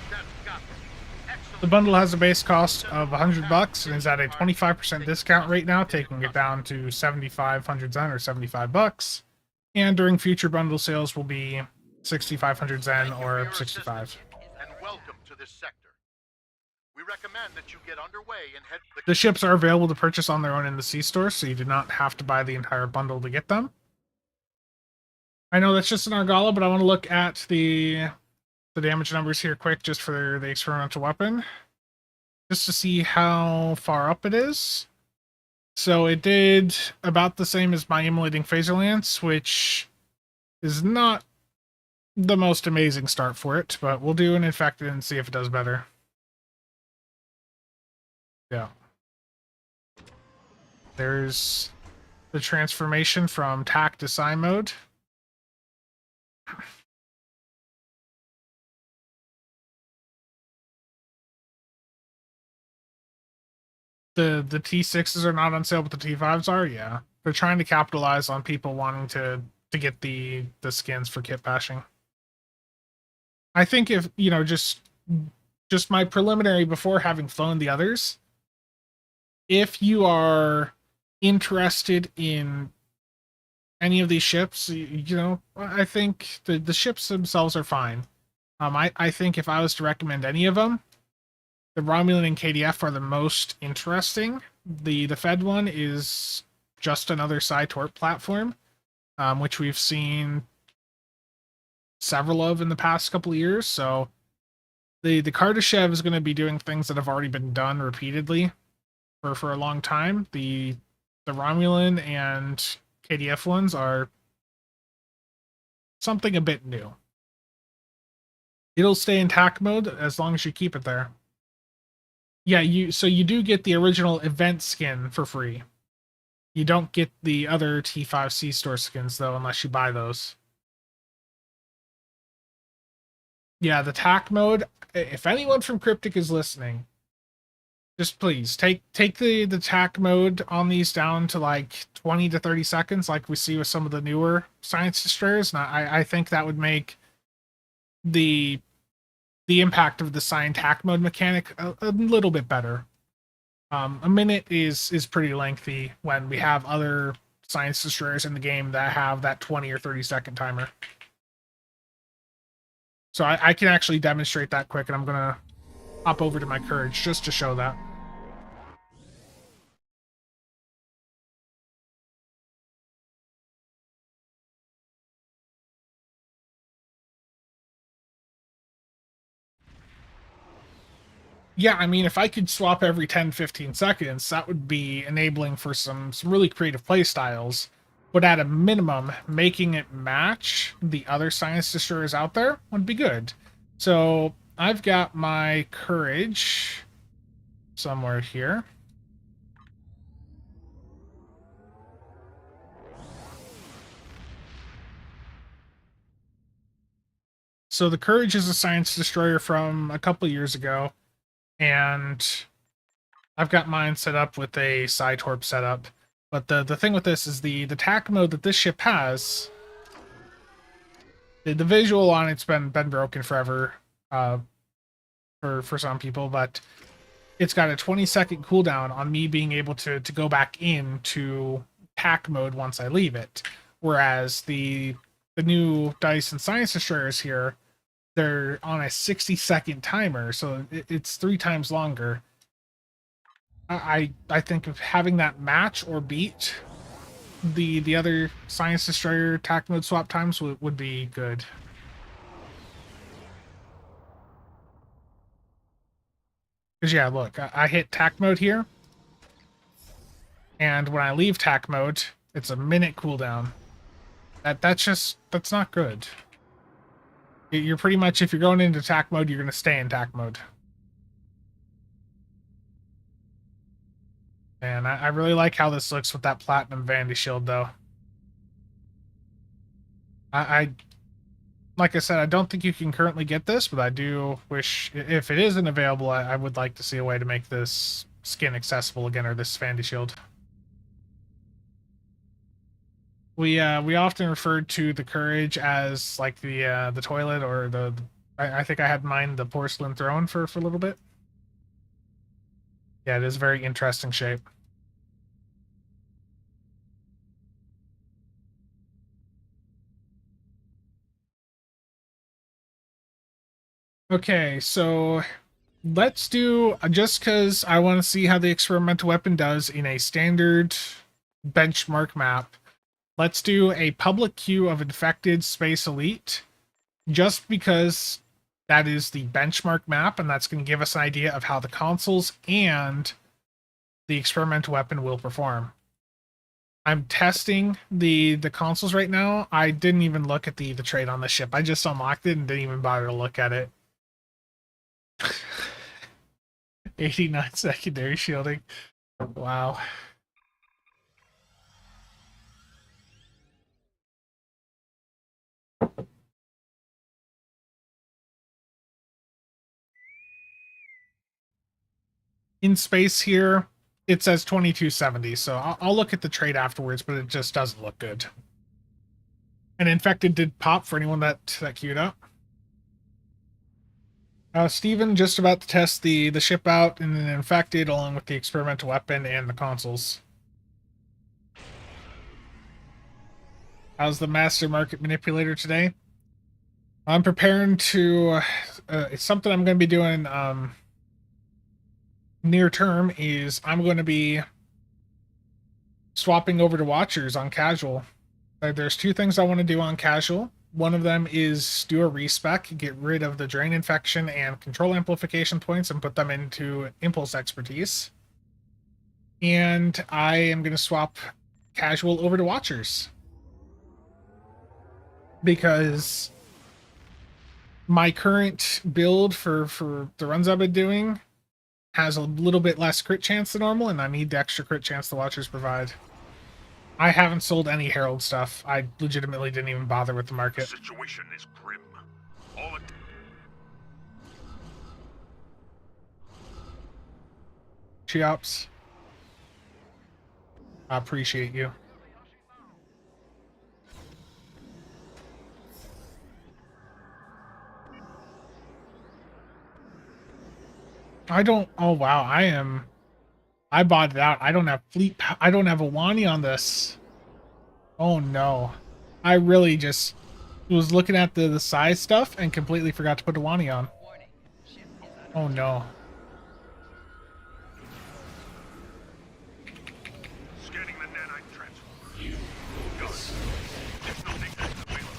That's got them. Excellent. The bundle has a base cost of $100 and is at a 25% discount rate now, taking it down to 7,500 Zen or $75. And during future bundle sales will be 6,500 Zen Thank you for or your 65. assistance, and welcome to this sector. We recommend that you get underway and head The ships are available to purchase on their own in the C store, so you do not have to buy the entire bundle to get them. I know that's just an Argala, but I want to look at the damage numbers here quick just for the experimental weapon, just to see how far up it is. So it did about the same as my emulating phaser lance, which is not the most amazing start for it, but we'll do an infected and see if it does better. Yeah. There's the transformation from TAC to Psi mode. The T6s are not on sale, but the T5s are. Yeah, they're trying to capitalize on people wanting to get the skins for kit bashing. I think if just my preliminary before having flown the others, if you are interested in any of these ships, I think the ships themselves are fine. I think if I was to recommend any of them, the Romulan and KDF are the most interesting. The Fed one is just another Psi-Torp platform, which we've seen several of in the past couple of years. So the CasualSAB is going to be doing things that have already been done repeatedly for a long time. The Romulan and KDF ones are something a bit new. It'll stay in TAC mode as long as you keep it there. Yeah, you do get the original event skin for free. You don't get the other T5C store skins though unless you buy those. Yeah, the TAC mode, if anyone from Cryptic is listening, just please take the TAC mode on these down to like 20 to 30 seconds like we see with some of the newer science destroyers. And I think that would make the impact of the Sign TAC mode mechanic a little bit better. A minute is pretty lengthy when we have other science destroyers in the game that have that 20 or 30-second timer. So I can actually demonstrate that quick, and I'm going to hop over to my courage just to show that. Yeah, I mean, if I could swap every 10, 15 seconds, that would be enabling for some really creative play styles. But at a minimum, making it match the other science destroyers out there would be good. So I've got my courage somewhere here. So the Courage is a science destroyer from a couple years ago, and I've got mine set up with a Sci-Torp setup. But the thing with this is the tack mode that this ship has. The visual on it's been broken forever, for some people, but it's got a 20-second cooldown on me being able to go back into pack mode once I leave it. Whereas the new Dyson Science Destroyers here, they're on a 60-second timer, so it's 3 times longer. I think of having that match or beat the other Science Destroyer attack mode swap times would be good. Because yeah, look, I hit tack mode here, and when I leave tack mode, it's a minute cooldown. That's not good. You're pretty much, if you're going into tack mode, you're going to stay in tack mode. And I really like how this looks with that platinum Vandy shield, though. Like I said, I don't think you can currently get this, but I do wish, if it isn't available, I would like to see a way to make this skin accessible again, or this Vandy shield. We often referred to the Courage as like the toilet, or I think I had mine the porcelain throne for a little bit. Yeah, it is a very interesting shape. Okay, so let's do, just because I want to see how the experimental weapon does in a standard benchmark map, let's do a public queue of Infected Space Elite, just because that is the benchmark map, and that's going to give us an idea of how the consoles and the experimental weapon will perform. I'm testing the consoles right now. I didn't even look at the trait on the ship. I just unlocked it and didn't even bother to look at it. 89 secondary shielding. Wow. In space here, it says 2270, so I'll look at the trait afterwards, but it just doesn't look good. And Infected did pop for anyone that queued up. Steven just about to test the ship out, and then Infected along with the experimental weapon and the consoles. How's the master market manipulator today? I'm preparing to, it's something I'm going to be doing near term, is I'm going to be swapping over to Watchers on casual. There's 2 things I want to do on casual. One of them is do a respec, get rid of the drain infection and control amplification points and put them into impulse expertise. And I am going to swap casual over to Watchers, because my current build for the runs I've been doing has a little bit less crit chance than normal, and I need the extra crit chance the Watchers provide. I haven't sold any Herald stuff. I legitimately didn't even bother with the market. The situation is grim. All it... Cheops. I appreciate you. I don't, oh wow, I bought it out. I don't have I don't have a Wani on this. Oh no. I really just was looking at the size stuff and completely forgot to put a Wani on. Oh no. Scanning the nanite transformer. Got it. There's nothing else available.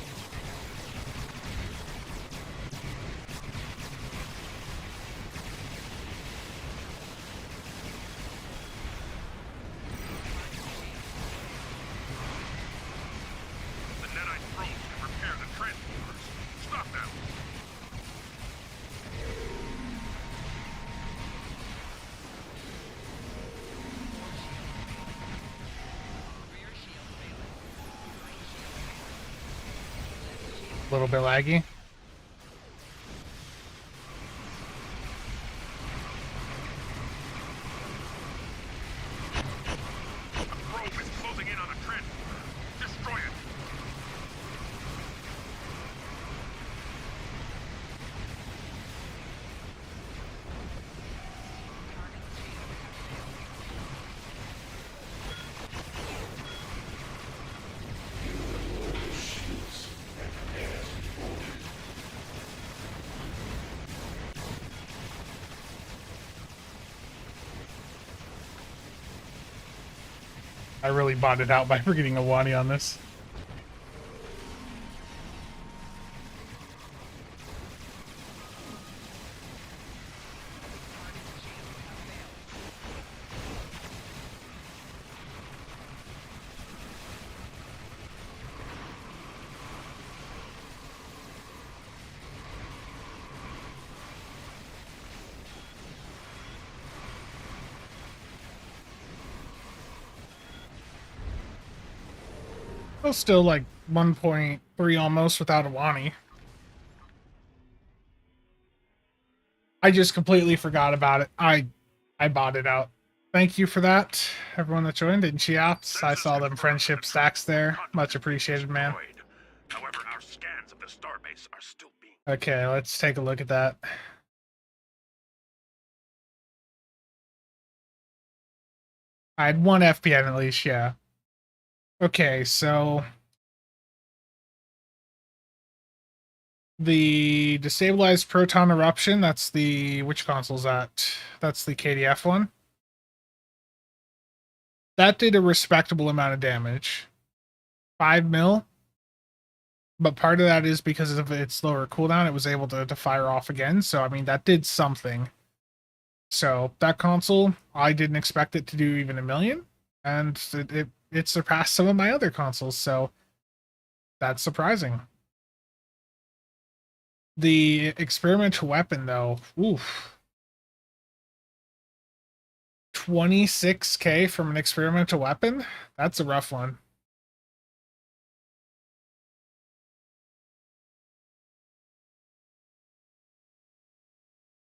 The nanite probes can repair the transformers. Stop them. A little bit laggy. I really bought it out by forgetting a Wani on this. Well, still like 1.3 almost without a Wani. I just completely forgot about it. I bought it out. Thank you for that, everyone that joined in chats. I Census saw them confirms friendship the stacks transport there. Much continent is appreciated, man. destroyed. However, our scans of the starbase are still being... Okay, let's take a look at that. I had one FPN at least, yeah. Okay, so the destabilized proton eruption, that's the which console's that? That's the KDF one. That did a respectable amount of damage. 5 mil. But part of that is because of its lower cooldown, it was able to fire off again. So I mean that did something. So that console, I didn't expect it to do even 1 million. And it surpassed some of my other consoles, so that's surprising. The experimental weapon, though, oof. 26k from an experimental weapon? That's a rough one.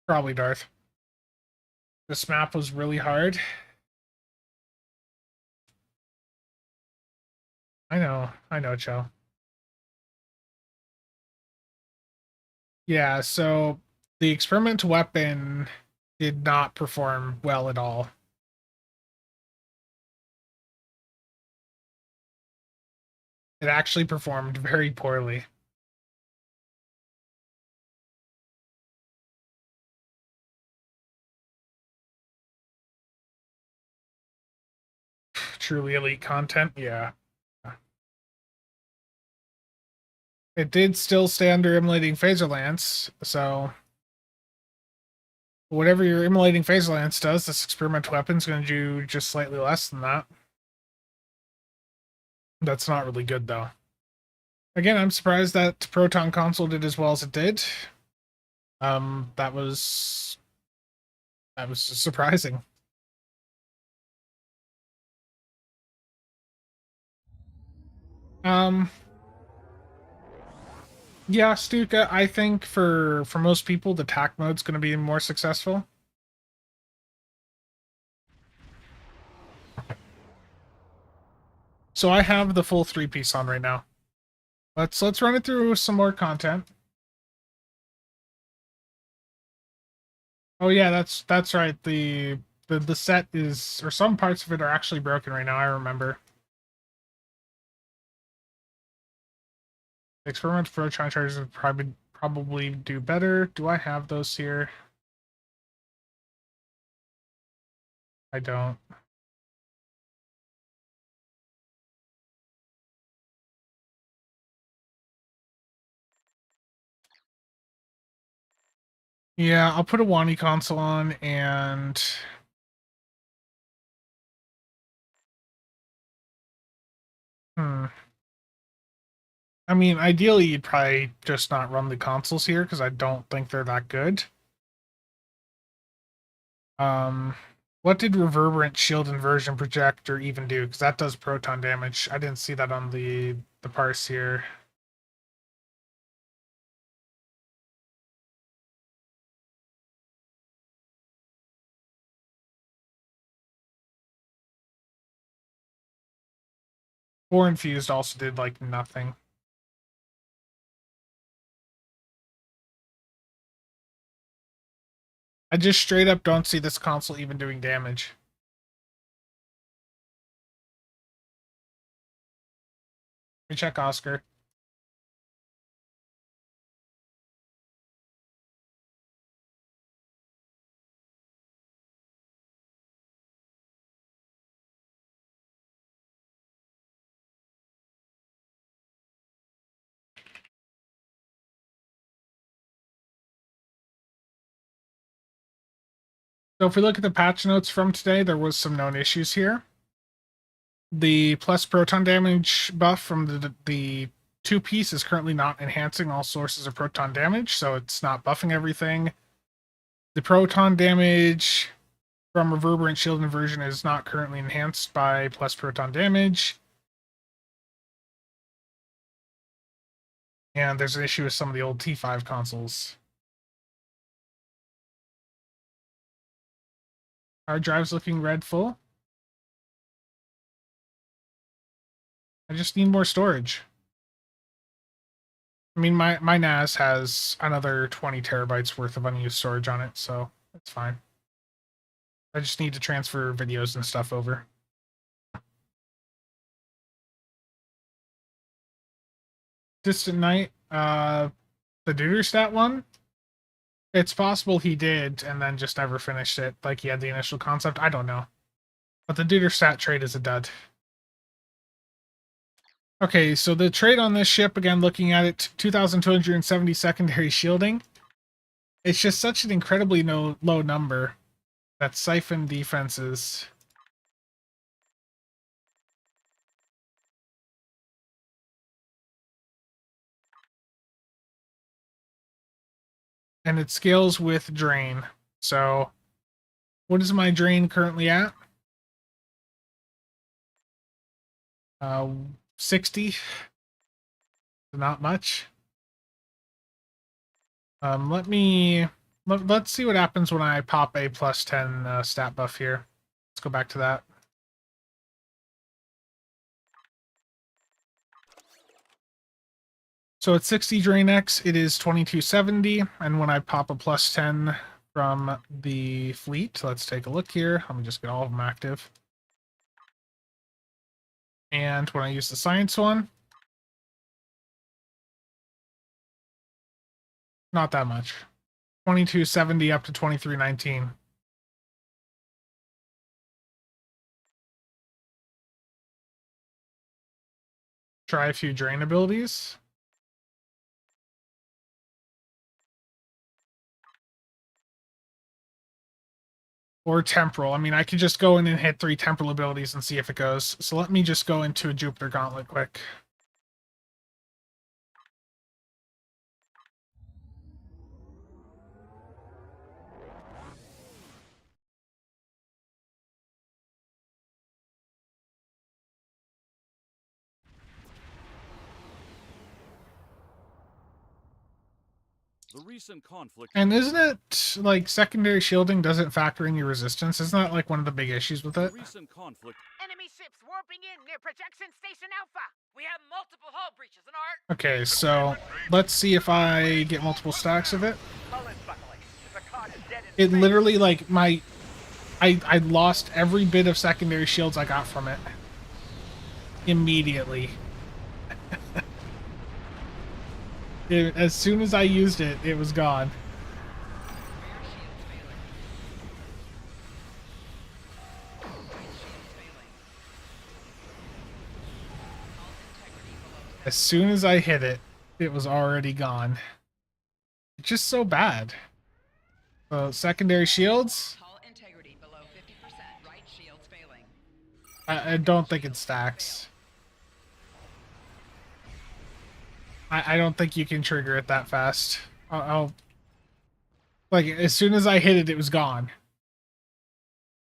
Probably Darth. This map was really hard. I know, Joe. Yeah, so the experimental weapon did not perform well at all. It actually performed very poorly. Truly elite content, yeah. It did still stay under immolating phaser lance, so whatever your immolating phaser lance does, this experimental weapon's going to do just slightly less than that. That's not really good, though. Again, I'm surprised that Proton console did as well as it did. That was surprising. Um, yeah, Stuka, I think for most people, the TAC mode's going to be more successful. So I have the full 3-piece on right now. Let's run it through some more content. Oh yeah, that's right. The set is, or some parts of it are actually broken right now. I remember. Experiment for trying charges would probably do better. Do I have those here? I don't. Yeah, I'll put a Wani console on and hmm. I mean, ideally, you'd probably just not run the consoles here because I don't think they're that good. Um, what did Reverberant Shield Inversion Projector even do? Because that does proton damage. I didn't see that on the parse here. Four Infused also did like nothing. I just straight up don't see this console even doing damage. Let me check Oscar. So if we look at the patch notes from today, there was some known issues here. The plus proton damage buff from the two-piece is currently not enhancing all sources of proton damage, so it's not buffing everything. The proton damage from Reverberant Shield Inversion is not currently enhanced by plus proton damage. And there's an issue with some of the old T5 consoles. Hard drive's looking red full. I just need more storage. I mean, my NAS has another 20 terabytes worth of unused storage on it, so it's fine. I just need to transfer videos and stuff over. Distant Night, the Duderstat one, it's possible he did and then just never finished it, like he had the initial concept. I don't know. But the Duderstat trade is a dud. Okay, so the trade on this ship, again, looking at it, 2,270 secondary shielding. It's just such an incredibly low number that siphon defenses. And it scales with drain. So, what is my drain currently at? 60. Not much. Let's see what happens when I pop a plus 10 stat buff here. Let's go back to that. So at 60 Drain X, it is 2270, and when I pop a plus 10 from the fleet, let's take a look here. Let me just get all of them active. And when I use the science one, not that much. 2270 up to 2319. Try a few drain abilities. Or temporal. I mean, I could just go in and hit 3 temporal abilities and see if it goes. So let me just go into a Jupiter Gauntlet quick. The recent conflict. And isn't it like secondary shielding doesn't factor in your resistance? Isn't that like one of the big issues with it? Recent conflict. Enemy ships warping in near projection station Alpha. We have multiple hull breaches and Art. Okay, so let's see if I get multiple stacks of it. It literally, like, I lost every bit of secondary shields I got from it. Immediately. As soon as I used it, it was gone. As soon as I hit it, it was already gone. It's just so bad. So, secondary shields? Hull integrity below 50%. Right shields failing. I don't think it stacks. I don't think you can trigger it that fast. Like, as soon as I hit it, it was gone.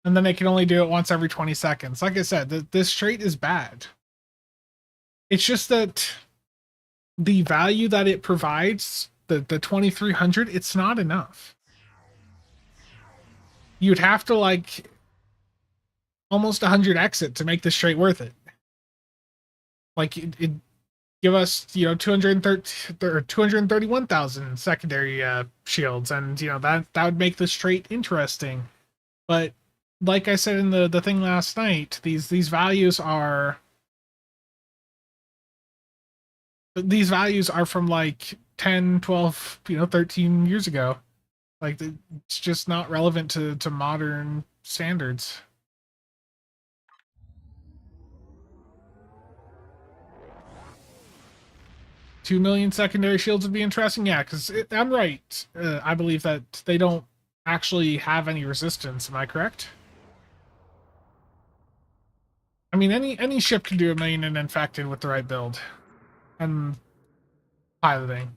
And then I can only do it once every 20 seconds. Like I said, this trait is bad. It's just that the value that it provides, the 2300, it's not enough. You'd have to, like, almost 100x it to make this trait worth it. Like, it give us, 231,000 secondary shields, and that would make this trait interesting. But like I said in the thing last night, these values are from like 10, 12, 13 years ago. Like, it's just not relevant to modern standards. 2 million secondary shields would be interesting. Yeah, because I'm right. I believe that they don't actually have any resistance. Am I correct? I mean, any ship can do 1,000,000 and infected with the right build and piloting.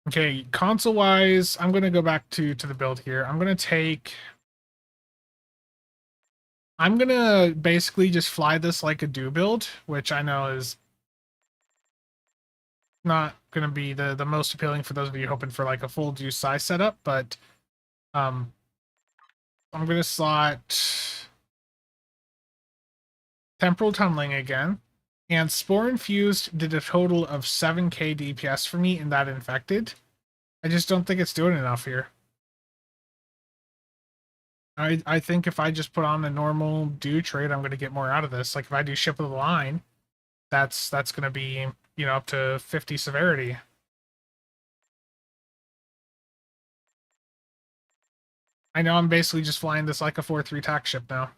Okay, console-wise, I'm going to go back to the build here. I'm going to basically just fly this like a do build, which I know is not going to be the most appealing for those of you hoping for like a full juice size setup, but I'm going to slot Temporal Tunneling again, and Spore Infused did a total of 7k DPS for me in that infected. I just don't think it's doing enough here. I think if I just put on a normal do trade, I'm going to get more out of this. Like if I do Ship of the Line, that's going to be, you know, up to 50 severity. I know I'm basically just flying this like a 4-3 tack ship now.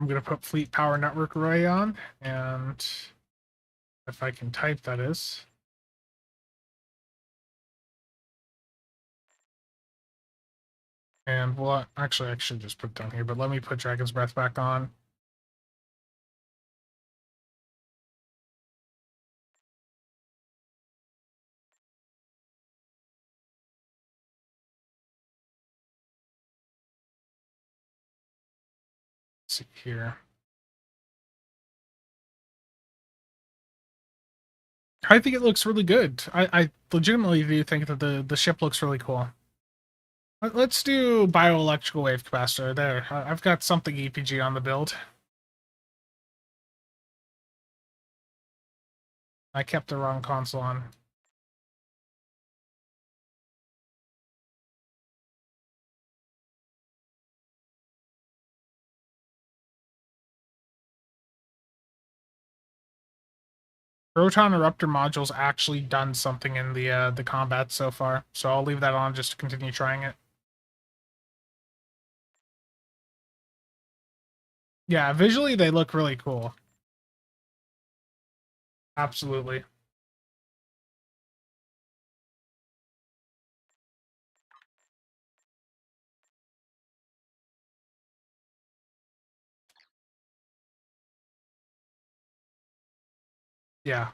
I'm going to put Fleet Power Network Array on, and if I can type, that is. And well, actually, I should just put it down here, but let me put Dragon's Breath back on. Let's see here. I think it looks really good. I legitimately do think that the ship looks really cool. Let's do Bioelectrical Wave Capacitor. There, I've got something EPG on the build. I kept the wrong console on. Proton Eruptor module's actually done something in the combat so far, so I'll leave that on just to continue trying it. Yeah, visually they look really cool. Absolutely. Yeah.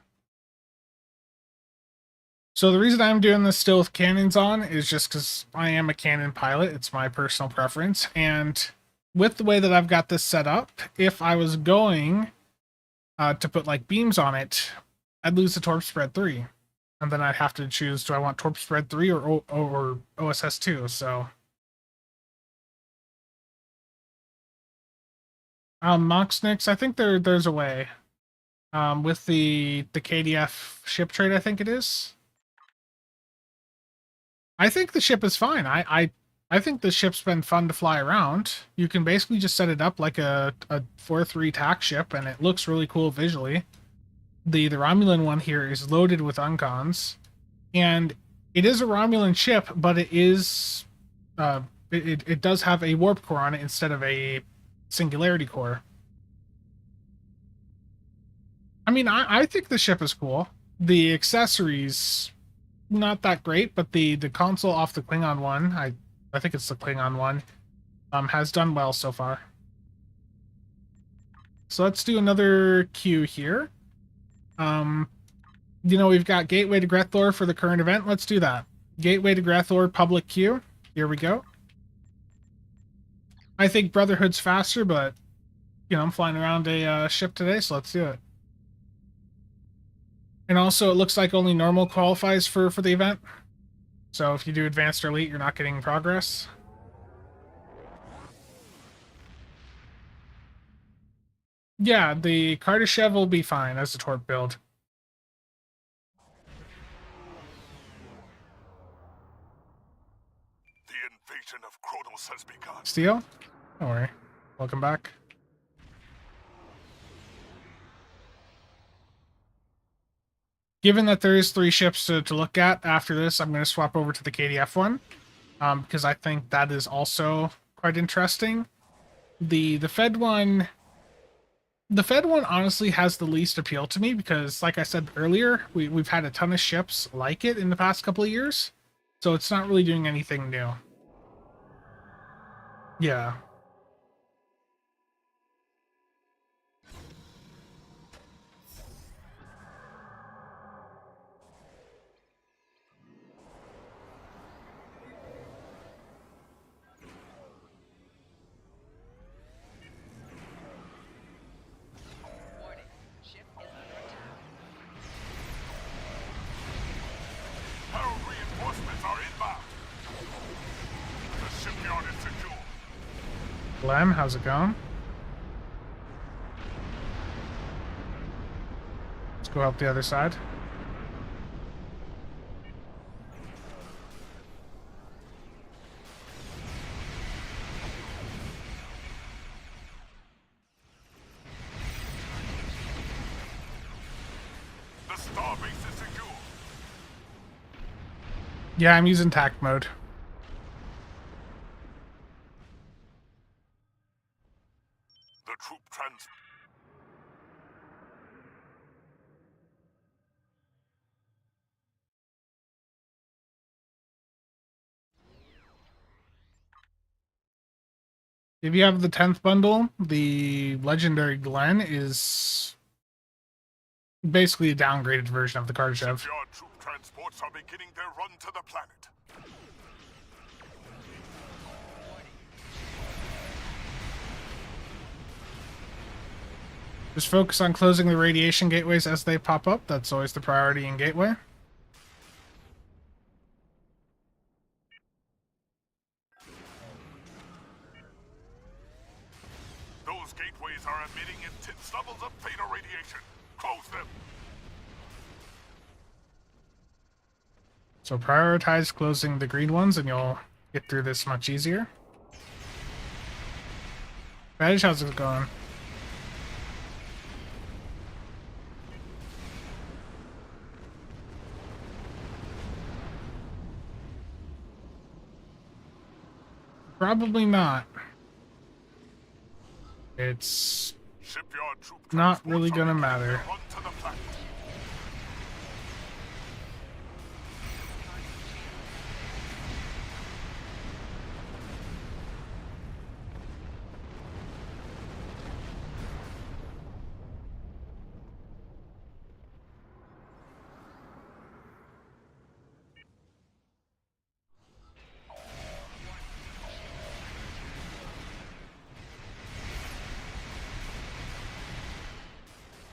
So the reason I'm doing this still with cannons on is just because I am a cannon pilot. It's my personal preference. And with the way that I've got this set up, if I was going to put like beams on it, I'd lose the Torp Spread 3. And then I'd have to choose, do I want Torp Spread 3 or OSS 2? So Moxnix, I think there's a way. With the KDF ship trade, I think it is. I think the ship is fine. I think the ship's been fun to fly around. You can basically just set it up like a 4-3 tack ship, and it looks really cool visually. The Romulan one here is loaded with uncons, and it is a Romulan ship, but it is it does have a warp core on it instead of a singularity core. I mean, I think the ship is cool. The accessories, not that great, but the console off the Klingon one, I think it's the Klingon one, has done well so far. So let's do another queue here. You know, we've got Gateway to Gre'thor for the current event. Let's do that. Gateway to Gre'thor public queue. Here we go. I think Brotherhood's faster, but you know, I'm flying around a ship today, so let's do it. And also, it looks like only normal qualifies for the event. So if you do advanced or elite, you're not getting progress. Yeah, the Kardashev will be fine as a Torp build. The invasion of Kronos has begun. Steel? Don't worry. Welcome back. Given that there is 3 ships to look at after this, I'm going to swap over to the KDF one, because I think that is also quite interesting. The Fed one, The Fed one honestly has the least appeal to me because, like I said earlier, we've had a ton of ships like it in the past couple of years, so it's not really doing anything new. Yeah. Warning. Ship is under attack. Herald reinforcements are inbound. The shipyard is secure. Lem, how's it going? Let's go help the other side. The starbase is secure. Yeah, I'm using tact mode. The troop trans... If you have the 10th bundle, the legendary Glen is basically a downgraded version of the Kardashev. Shipyard troop transports are beginning their run to the planet. Just focus on closing the radiation gateways as they pop up. That's always the priority in Gateway. Those gateways are emitting intense levels of theta radiation. Close them. So prioritize closing the green ones and you'll get through this much easier. Badge, how's it going? Probably not. It's Shipyard troop not really transports are gonna beginning matter. their run to the planet.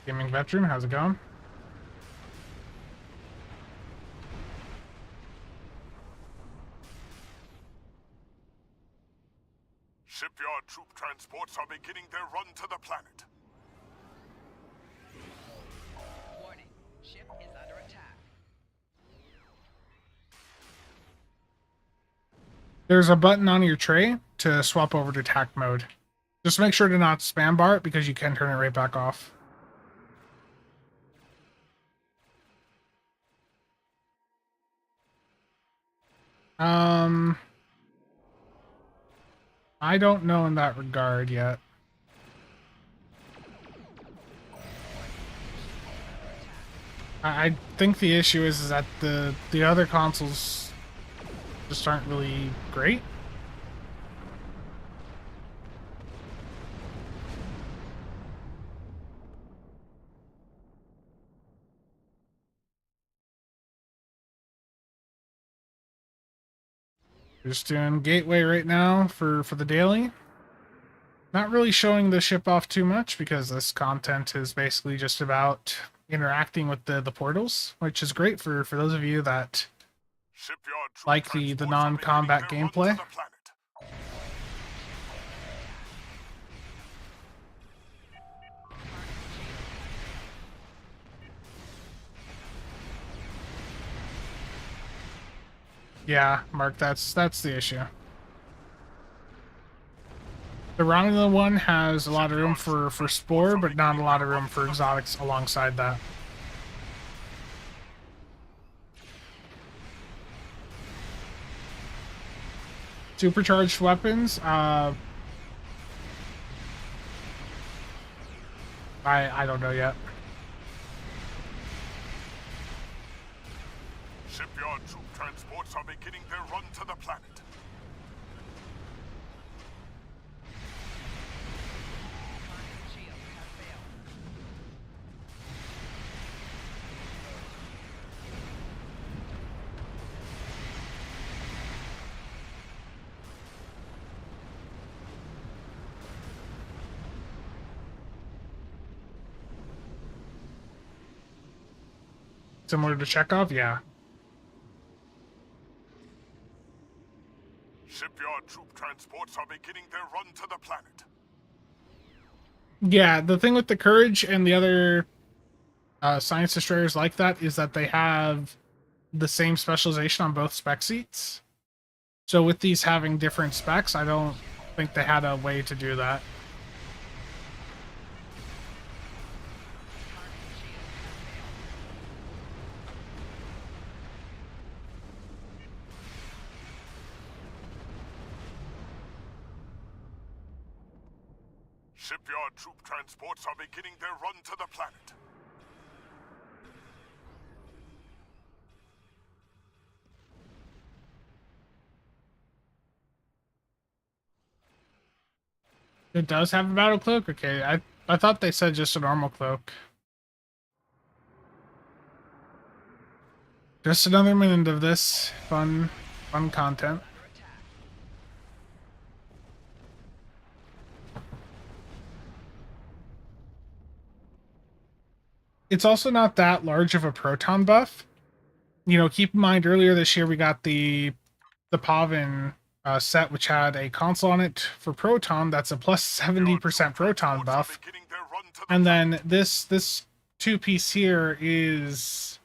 Gaming Veteran, how's it going? Shipyard troop transports are beginning their run to the planet. Warning. Ship is under attack. There's a button on your tray to swap over to tact mode. Just make sure to not spam bar it because you can turn it right back off. I don't know in that regard yet. I think the issue is that the other consoles just aren't really great. Just doing Gateway right now for the daily. Not really showing the ship off too much because this content is basically just about interacting with the portals, which is great for those of you that Shipyard troop like the transports are non-combat beginning their run gameplay. to the planet. Yeah, Mark, that's the issue. The Romulan one has a lot of room for Spore, but not a lot of room for exotics alongside that. Supercharged weapons, I don't know yet. Shipyard troop transports are beginning their run to the planet. Shield has failed. Similar to Chekhov, yeah. Shipyard troop transports are beginning their run to the planet. Yeah, the thing with the Courage and the other science destroyers like that is that they have the same specialization on both spec seats. So with these having different specs, I don't think they had a way to do that. Shipyard troop transports are beginning their run to the planet. It does have a battle cloak? Okay, I thought they said just a normal cloak. Just another minute of this fun content. Under attack. It's also not that large of a proton buff. You know, keep in mind earlier this year we got the Pavin set, which had a console on it for proton. That's a plus 70% proton buff. And then this two-piece here is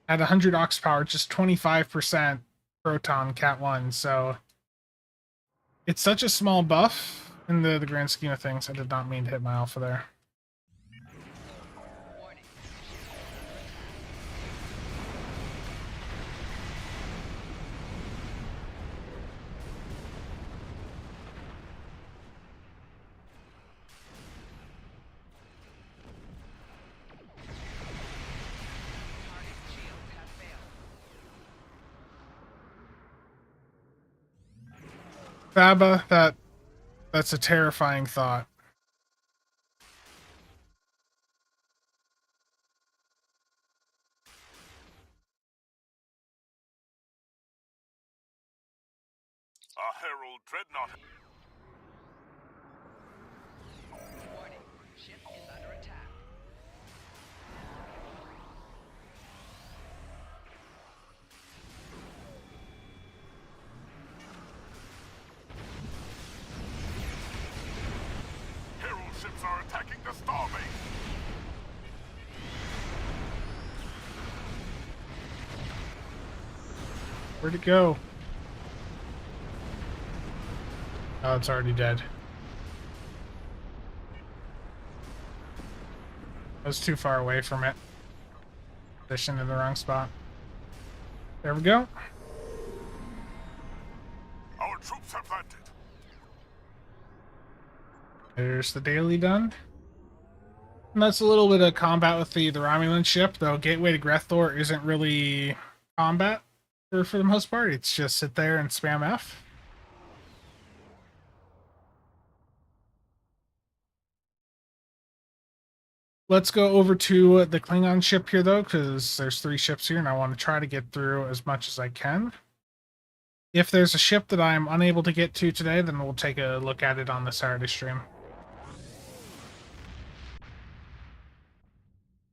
at 100 aux power, just 25% proton cat 1. So it's such a small buff in the grand scheme of things. I did not mean to hit my alpha there. Warning. Target shields have failed. Faba, that's a terrifying thought. A Herald Dreadnought. Warning. Ship is under attack. Herald ships are attacking the starbase. Where'd it go? Oh, it's already dead. I was too far away from it. Positioned in the wrong spot. There we go. Our troops have landed. There's the daily done. And that's a little bit of combat with the Romulan ship, though Gateway to Gre'thor isn't really combat for the most part. It's just sit there and spam F. Let's go over to the Klingon ship here, though, because there's 3 ships here, and I want to try to get through as much as I can. If there's a ship that I'm unable to get to today, then we'll take a look at it on the Saturday stream.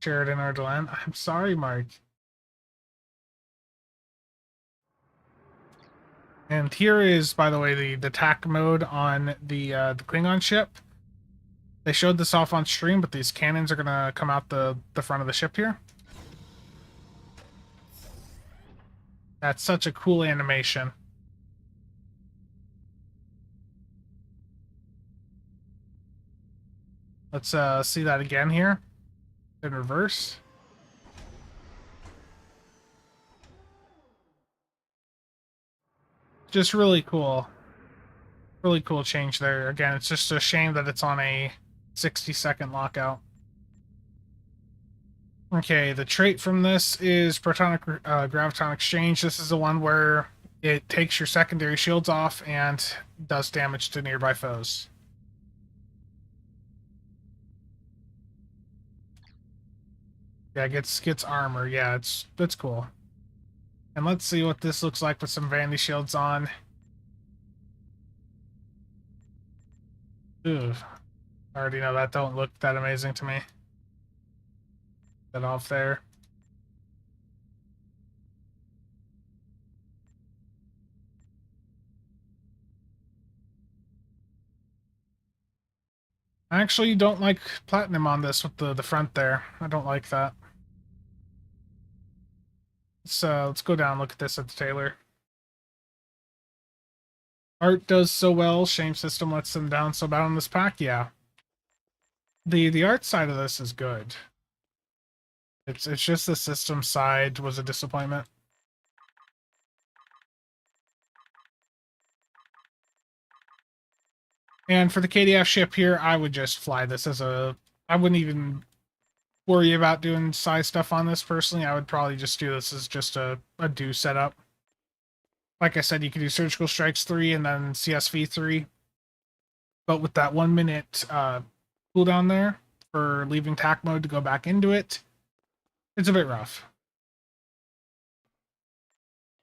Sheridan Ardelan. I'm sorry, Mark. And here is, by the way, the attack mode on the Klingon ship. They showed this off on stream, but these cannons are gonna come out the front of the ship here. That's such a cool animation. Let's see that again here in reverse. Just really cool. Really cool change there. Again, it's just a shame that it's on a 60-second lockout. Okay, the trait from this is Protonic Graviton Exchange. This is the one where it takes your secondary shields off and does damage to nearby foes. Yeah, gets armor. Yeah, that's cool. And let's see what this looks like with some Vandy shields on. Ooh, I already know that don't look that amazing to me. That off there. I actually don't like platinum on this with the front there. I don't like that. So let's go down and look at this at the tailor. Art does so well. Shame system lets them down so bad on this pack. Yeah, the art side of this is good. It's just the system side was a disappointment. And for the KDF ship here, I would just fly this as a. I wouldn't even worry about doing size stuff on this personally. I would probably just do this as just a do setup. Like I said, you could do Surgical Strikes 3 and then CSV 3. But with that 1 minute cooldown there for leaving tack mode to go back into it, it's a bit rough.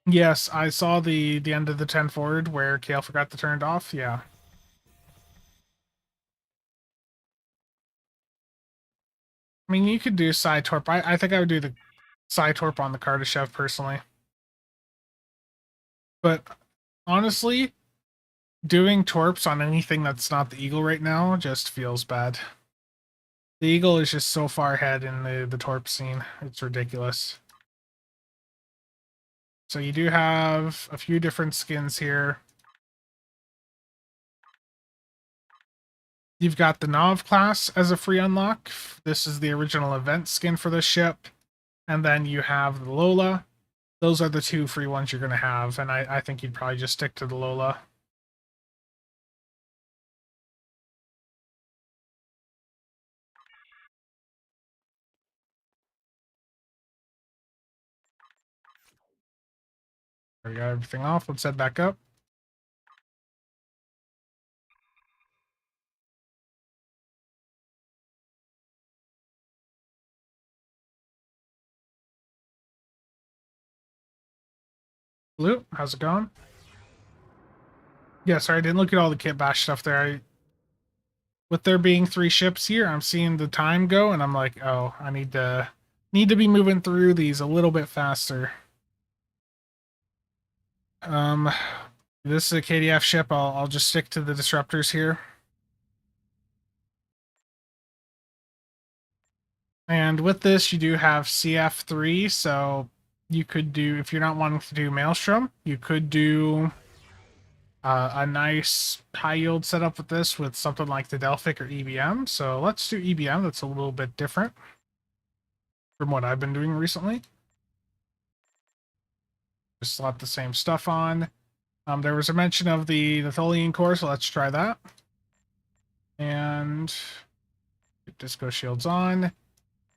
Yes, I saw the end of the 10 forward where Kale forgot to turn it off. Yeah. I mean, you could do side torp. I think I would do the side torp on the Kardashev personally. But honestly, doing torps on anything that's not the Eagle right now just feels bad. The Eagle is just so far ahead in the torp scene. It's ridiculous. So you do have a few different skins here. You've got the Nav class as a free unlock. This is the original event skin for this ship. And then you have the Lola. Those are the two free ones you're going to have. And I think you'd probably just stick to the Lola. We got everything off. Let's head back up. Blue, how's it going? Yeah, sorry, I didn't look at all the kit bash stuff there. With there being 3 ships here, I'm seeing the time go, and I'm like, oh, I need to be moving through these a little bit faster. This is a KDF ship. I'll just stick to the disruptors here. And with this, you do have CF3, so you could do, if you're not wanting to do Maelstrom, you could do a nice high yield setup with this with something like the Delphic or EBM. So let's do EBM. That's a little bit different from what I've been doing recently. Just slot the same stuff on. There was a mention of the Tholian core, so let's try that. And Disco Shields on.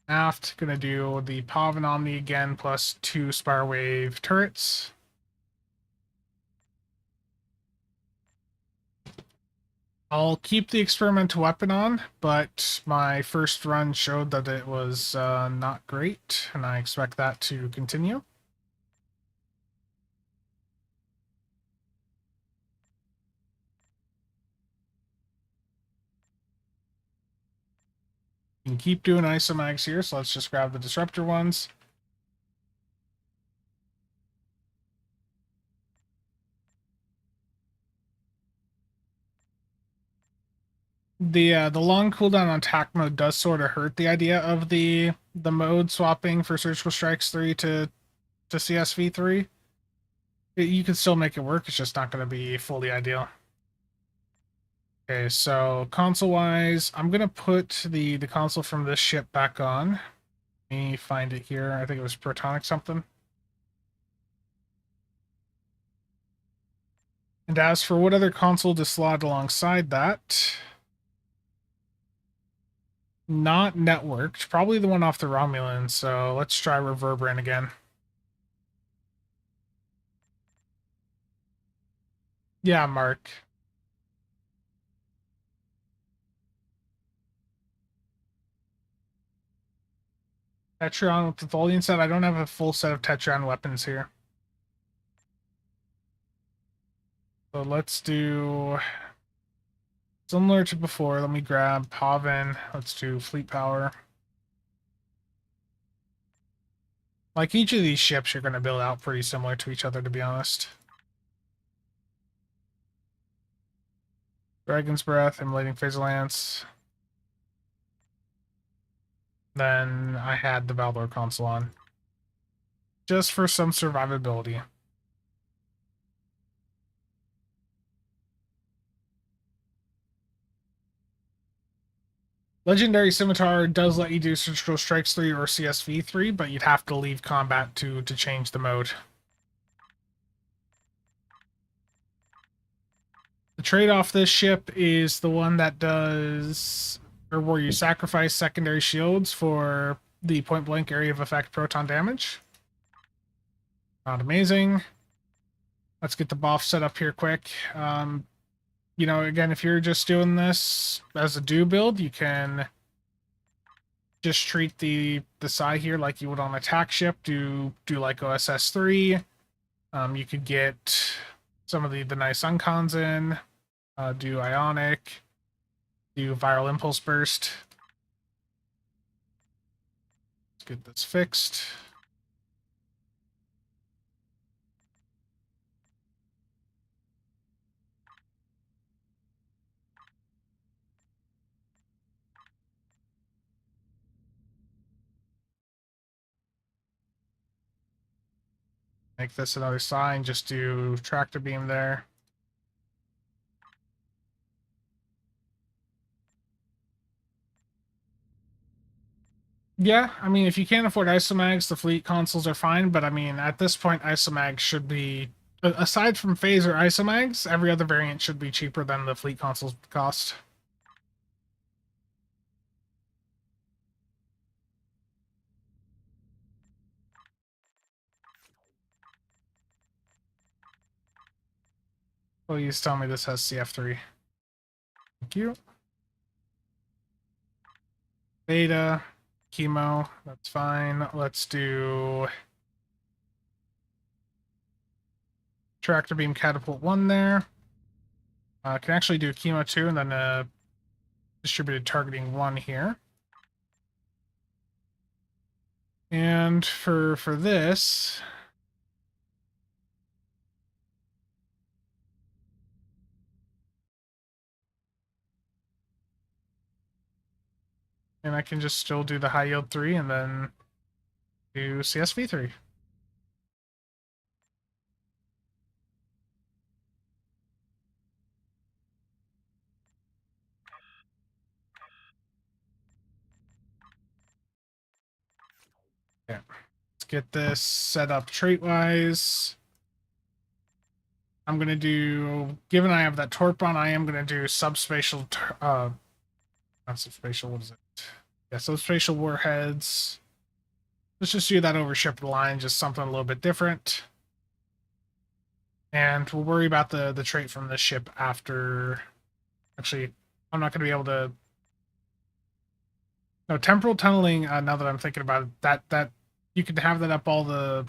Aft, gonna do the Pavan Omni again, plus 2 Spire Wave turrets. I'll keep the experimental weapon on, but my first run showed that it was not great, and I expect that to continue. You can keep doing isomags here, so let's just grab the disruptor ones. The long cooldown on attack mode does sort of hurt the idea of the mode swapping for Surgical Strikes 3 to CSV 3. You can still make it work, it's just not going to be fully ideal. Okay, so console-wise, I'm going to put the console from this ship back on. Let me find it here. I think it was Protonic something. And as for what other console to slot alongside that, not networked. Probably the one off the Romulan, so let's try Reverberant again. Yeah, Mark. Tetron with the Tholian set. I don't have a full set of Tetron weapons here. So let's do similar to before. Let me grab Pavin. Let's do Fleet Power. Like each of these ships, you're going to build out pretty similar to each other, to be honest. Dragon's Breath, Immolating Phase Lance. Then I had the Valdor console on. Just for some survivability. Legendary Scimitar does let you do Surgical Strikes 3 or CSV 3, but you'd have to leave combat to change the mode. The trade-off this ship is the one that does, or where you sacrifice secondary shields for the point-blank area of effect proton damage. Not amazing. Let's get the buff set up here quick. You know, again, if you're just doing this as a do build, you can just treat the psi here like you would on attack ship. Do like OSS 3. You could get some of the nice uncons in. Do Ionic. Do Viral Impulse Burst. Let's get this fixed. Make this another sign. Just do Tractor Beam there. Yeah, I mean, if you can't afford isomags, the fleet consoles are fine, but I mean, at this point, isomags should be, aside from phaser isomags, every other variant should be cheaper than the fleet consoles cost. Please tell me this has CF3. Thank you. Beta, chemo, that's fine. Let's do Tractor Beam Catapult 1 there. Can actually do chemo 2 and then distributed targeting 1 here. And for this, and I can just still do the high yield 3 and then do CSV 3. Yeah. Let's get this set up trait-wise. I'm going to do, given I have that Torpon, I am going to do subspatial, not subspatial, what is it? Yeah, subspatial warheads. Let's just do that over ship the line, just something a little bit different. And we'll worry about the trait from this ship after. Actually, I'm not going to be able to. No, temporal tunneling, now that I'm thinking about it, that you can have that up all the,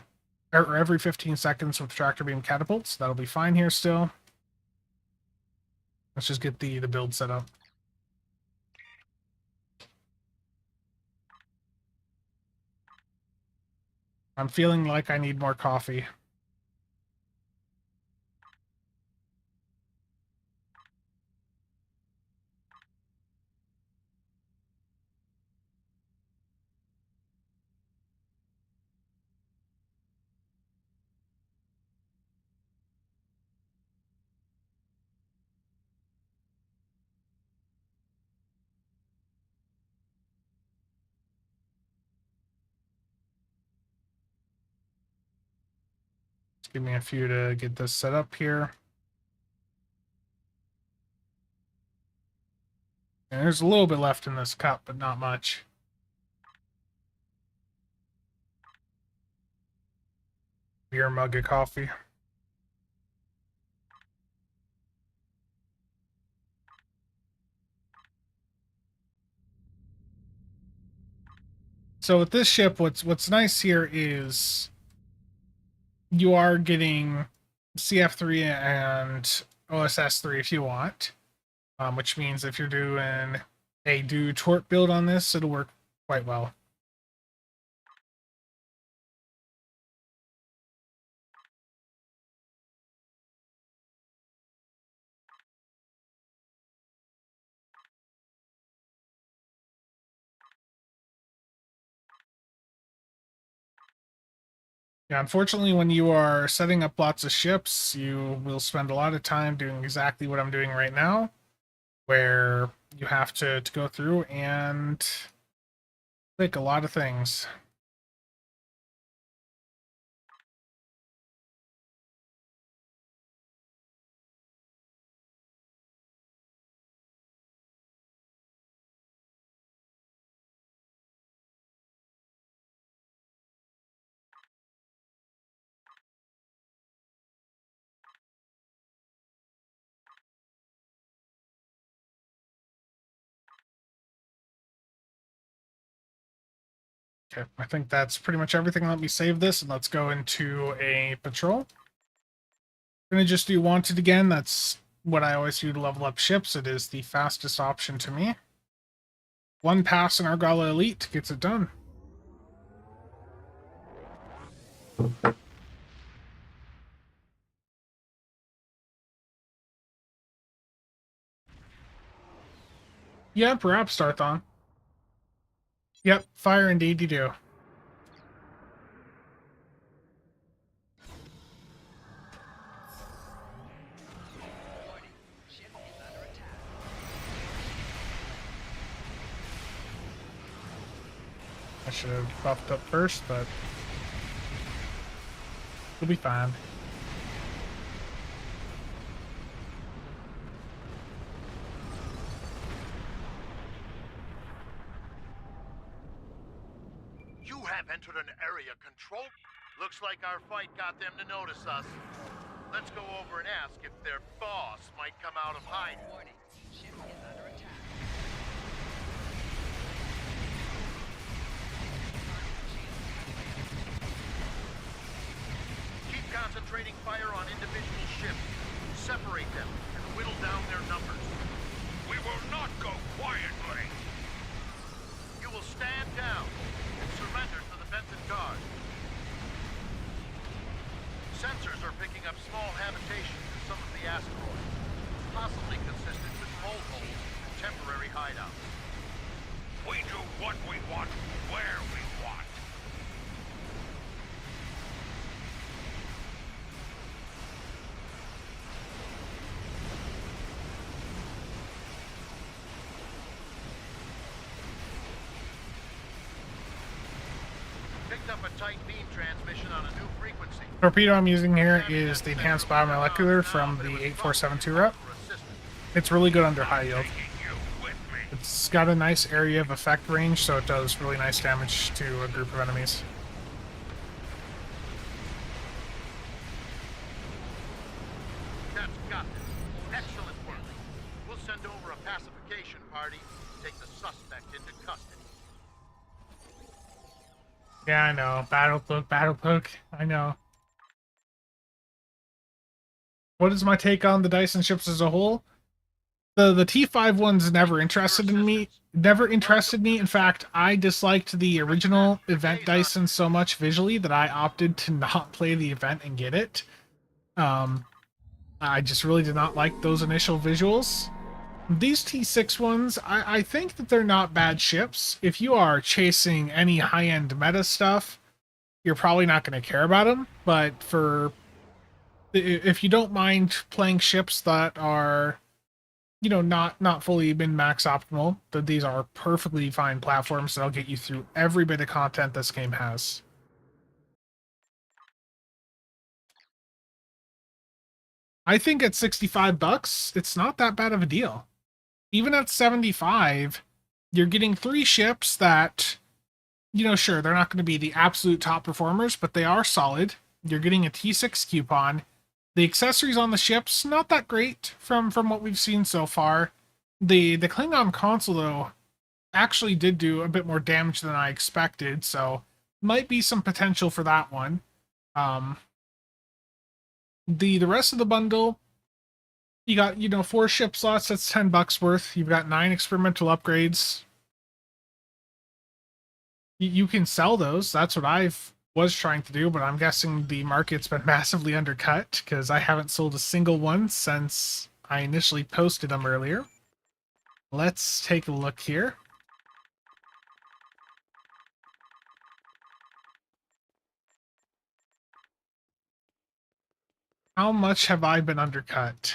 or every 15 seconds with tractor beam catapults. That'll be fine here still. Let's just get the build set up. I'm feeling like I need more coffee. Just give me a few to get this set up here. And there's a little bit left in this cup, but not much. Beer mug of coffee. So with this ship, what's nice here is you are getting CF3 and OSS3 if you want, which means if you're doing a tort build on this, it'll work quite well. Yeah, unfortunately, when you are setting up lots of ships, you will spend a lot of time doing exactly what I'm doing right now, where you have to go through and click a lot of things. Okay, I think that's pretty much everything. Let me save this and let's go into a patrol. I'm gonna just do wanted again. That's what I always do to level up ships. It is the fastest option to me. One pass in Argala Elite gets it done. Yeah, perhaps Starthon. Yep, fire indeed you do. Warning. Ship is under attack. I should have buffed up first, but it'll be fine. You have entered an area control. Looks like our fight got them to notice us. Let's go over and ask if their boss might come out of hiding. Warning. Ship is under attack. Keep concentrating fire on individual ships. Separate them and whittle down their numbers. We will not go quietly. You will stand down and surrender to the Benton Guard. Sensors are picking up small habitations in some of the asteroids, possibly consistent with mole holes and temporary hideouts. We do what we want, where we want. Picked up a tight beam transmission on a new frequency. Torpedo I'm using here is the Enhanced Biomolecular from the 8472 rep. It's really good under high yield. Taking you with me. It's got a nice area of effect range, so it does really nice damage to a group of enemies. That's got this. Excellent work. We'll send over a pacification party to take the suspect into custody. Yeah, I know. Battle cloak. I know. What is my take on the Dyson ships as a whole? The T5 one's never interested in me. Never interested me. In fact, I disliked the original event Dyson so much visually that I opted to not play the event and get it. I just really did not like those initial visuals. These T6 ones, I think that they're not bad ships. If you are chasing any high-end meta stuff, you're probably not going to care about them. But if you don't mind playing ships that are, you know, not fully min-max optimal, that these are perfectly fine platforms that'll get you through every bit of content this game has. I think at $65, it's not that bad of a deal. even at 75, you're getting 3 ships that, sure, they're not going to be the absolute top performers, but they are solid. You're getting a T6 coupon. The accessories on the ships, not that great from what we've seen so far. The Klingon console, though, actually did do a bit more damage than I expected, so might be some potential for that one. The rest of the bundle, you got, 4 ship slots, that's $10 worth. You've got 9 experimental upgrades. You can sell those. That's what was trying to do, but I'm guessing the market's been massively undercut because I haven't sold a single one since I initially posted them earlier. Let's take a look here. How much have I been undercut?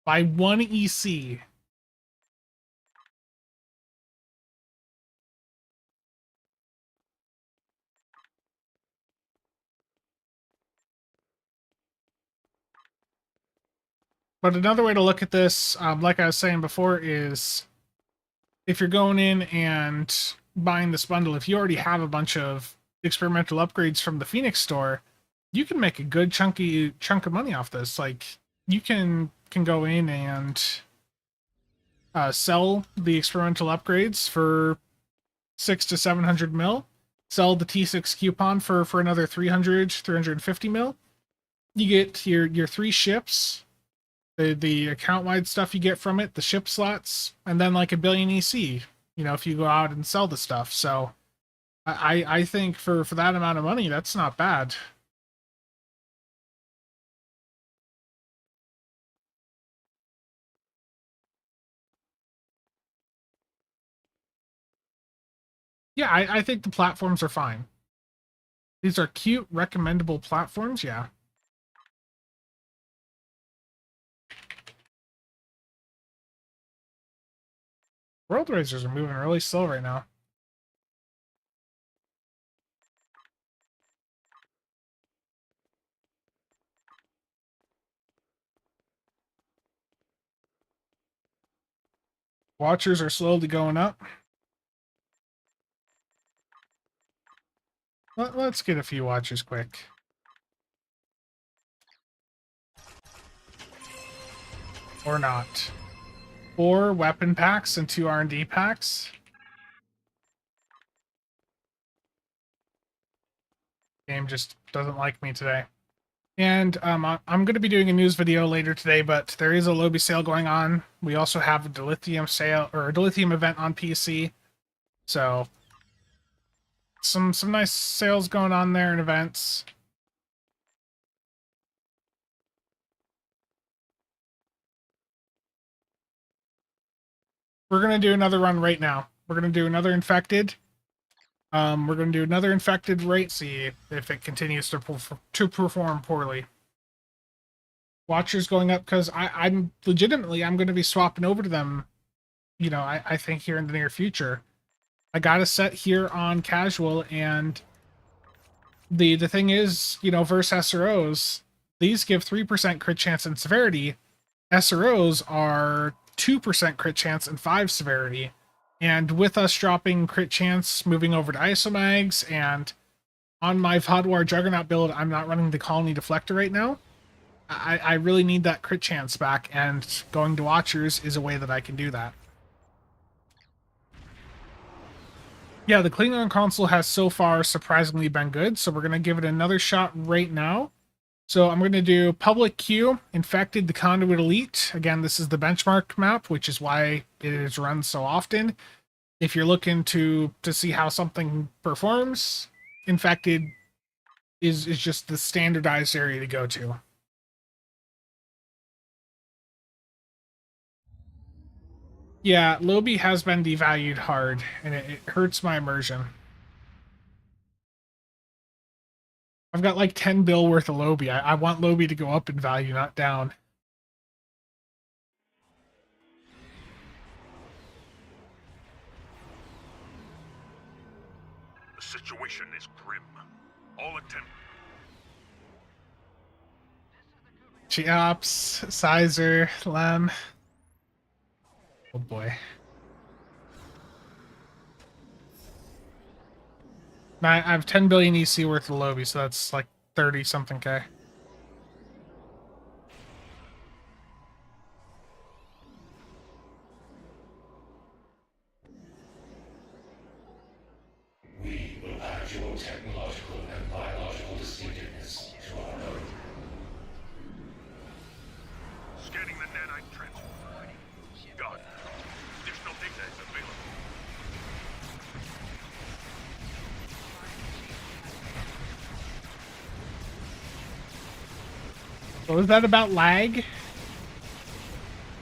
By 1 EC. But another way to look at this, like I was saying before, is if you're going in and buying this bundle, if you already have a bunch of experimental upgrades from the Phoenix store, you can make a good chunk of money off this. Like, you can go in and sell the experimental upgrades for 600 to 700 mil, sell the T6 coupon for another 350 mil. You get your 3 ships, the account-wide stuff you get from it, the ship slots, and then like a billion EC, if you go out and sell the stuff. So I think for that amount of money, that's not bad. Yeah, I think the platforms are fine. These are cute, recommendable platforms, yeah. World Racers are moving really slow right now. Watchers are slowly going up. Let's get a few watchers quick. Or not. 4 weapon packs and 2 R&D packs. Game just doesn't like me today. And I'm going to be doing a news video later today, but there is a Lobi sale going on. We also have a dilithium sale, or a dilithium event on PC. So some nice sales going on there and events. We're going to do another run right now. We're going to do another infected. We're going to do another infected right, see if it continues to perform poorly. Watchers going up because I'm legitimately, I'm going to be swapping over to them, I think here in the near future. I got a set here on casual, and the thing is, versus SROs, these give 3% crit chance and severity. SROs are 2% crit chance and 5 severity. And with us dropping crit chance, moving over to ISOMAGs, and on my VOD War Juggernaut build, I'm not running the Colony Deflector right now. I really need that crit chance back, and going to Watchers is a way that I can do that. Yeah, the Klingon console has so far surprisingly been good, so we're going to give it another shot right now. So I'm going to do Public Queue, Infected, the Conduit Elite. Again, this is the benchmark map, which is why it is run so often. If you're looking to see how something performs, Infected is just the standardized area to go to. Yeah, Lobi has been devalued hard, and it hurts my immersion. I've got like 10 bill worth of Lobi. I want Lobi to go up in value, not down. The situation is grim. All attempt. Cheops, Sizer, Lem. Oh boy. I have 10 billion EC worth of Lobi, so that's like 30 something K. We will add your technological and biological distinctiveness to our own. Scanning the nanite transformer. Got it. Additional data is available. What was that about lag?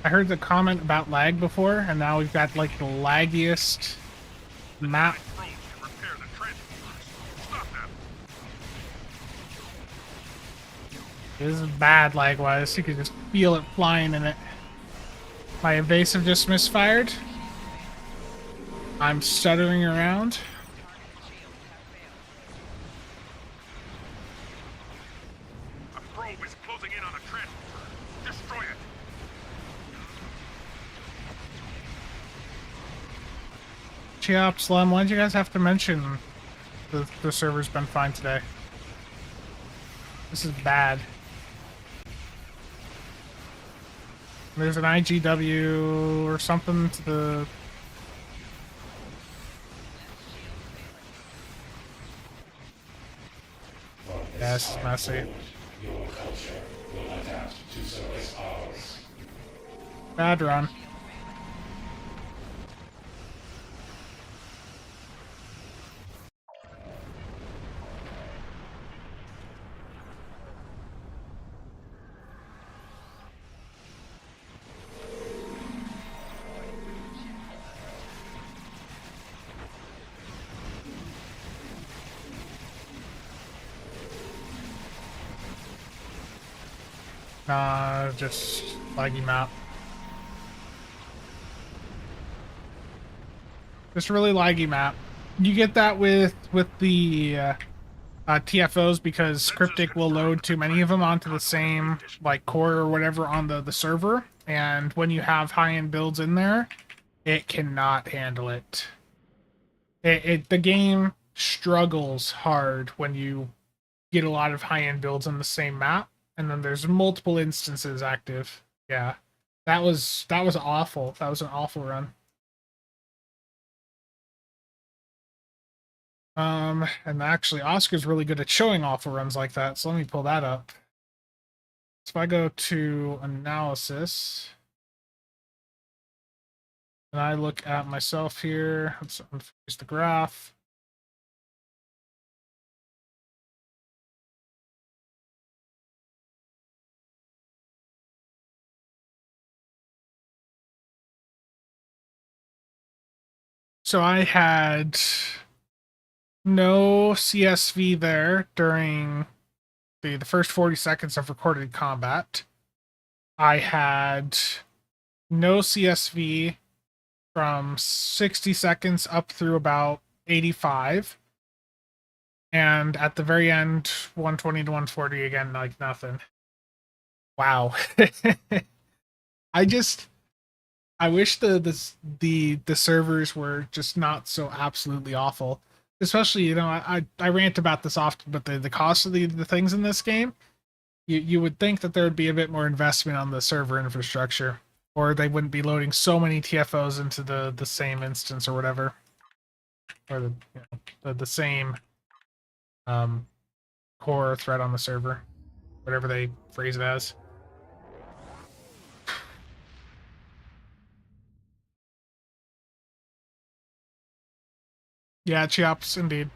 I heard the comment about lag before, and now we've got like the laggiest map. Drones can repair the transformers. Stop them. This is bad lag-wise. You could just feel it flying in it. My evasive just misfired. I'm stuttering around. A probe is closing in on a transformer. Destroy it. Chiop, Slum, why did you guys have to mention the server's been fine today? This is bad. There's an IGW or something to the... Yeah, this is messy. Your culture will adapt to service ours. Bad run. Nah, just laggy map. Just really laggy map. You get that with the TFOs because Cryptic will load too many of them onto the same like core or whatever on the server, and when you have high-end builds in there, it cannot handle it. The game struggles hard when you get a lot of high-end builds on the same map, and then there's multiple instances active. Yeah, that was awful. That was an awful run. And actually, Oscar's really good at showing awful runs like that, so let me pull that up. So if I go to analysis, and I look at myself here, let's unfreeze the graph. So I had no CSV there during the first 40 seconds of recorded combat. I had no CSV from 60 seconds up through about 85. And at the very end, 120 to 140 again, like nothing. Wow. I wish the servers were just not so absolutely awful. Especially, you know, I rant about this often, but the cost of the things in this game, you would think that there would be a bit more investment on the server infrastructure, or they wouldn't be loading so many TFOs into the same instance or whatever, or the same core thread on the server, whatever they phrase it as. Yeah, Chiops, indeed.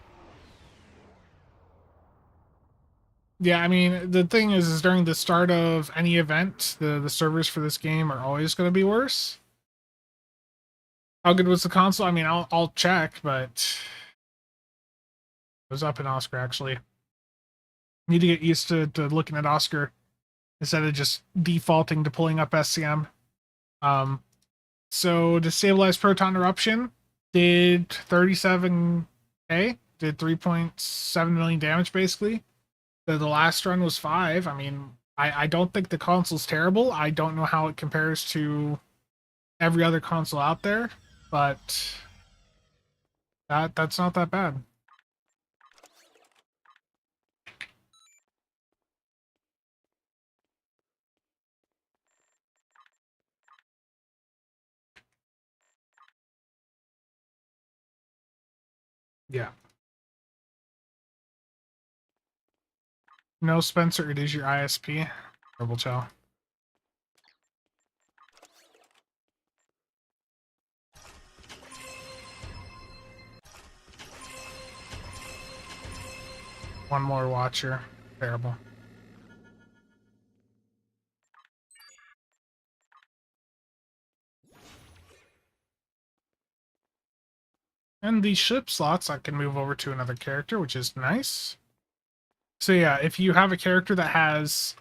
Yeah, I mean, the thing is during the start of any event, the servers for this game are always going to be worse. How good was the console? I mean, I'll check, but it was up in Oscar, actually. Need to get used to looking at Oscar instead of just defaulting to pulling up SCM. So to stabilize Proton Eruption, did 37k, did 3.7 million damage, basically. The last run was 5. I mean, I don't think the console's terrible. I don't know how it compares to every other console out there, but that's not that bad. Yeah. No, Spencer, it is your ISP. Double chow. One more watcher. Terrible. And these ship slots I can move over to another character, which is nice. So yeah, if you have a character that has,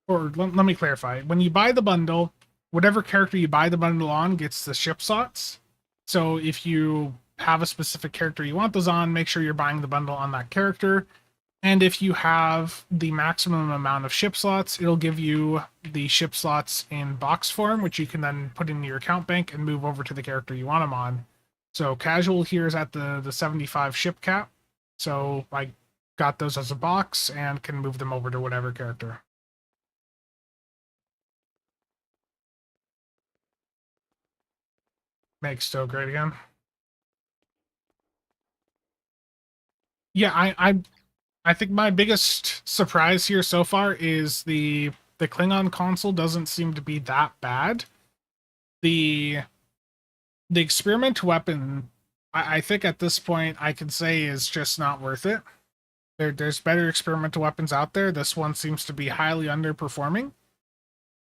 or let me clarify, when you buy the bundle, whatever character you buy the bundle on gets the ship slots. So if you have a specific character you want those on, make sure you're buying the bundle on that character. And if you have the maximum amount of ship slots, it'll give you the ship slots in box form, which you can then put in your account bank and move over to the character you want them on. So casual here is at the 75 ship cap. So I got those as a box and can move them over to whatever character. Make Stowe great again. Yeah, I think my biggest surprise here so far is the Klingon console doesn't seem to be that bad. The experiment weapon, I think at this point I can say is just not worth it. There's better experimental weapons out there. This one seems to be highly underperforming.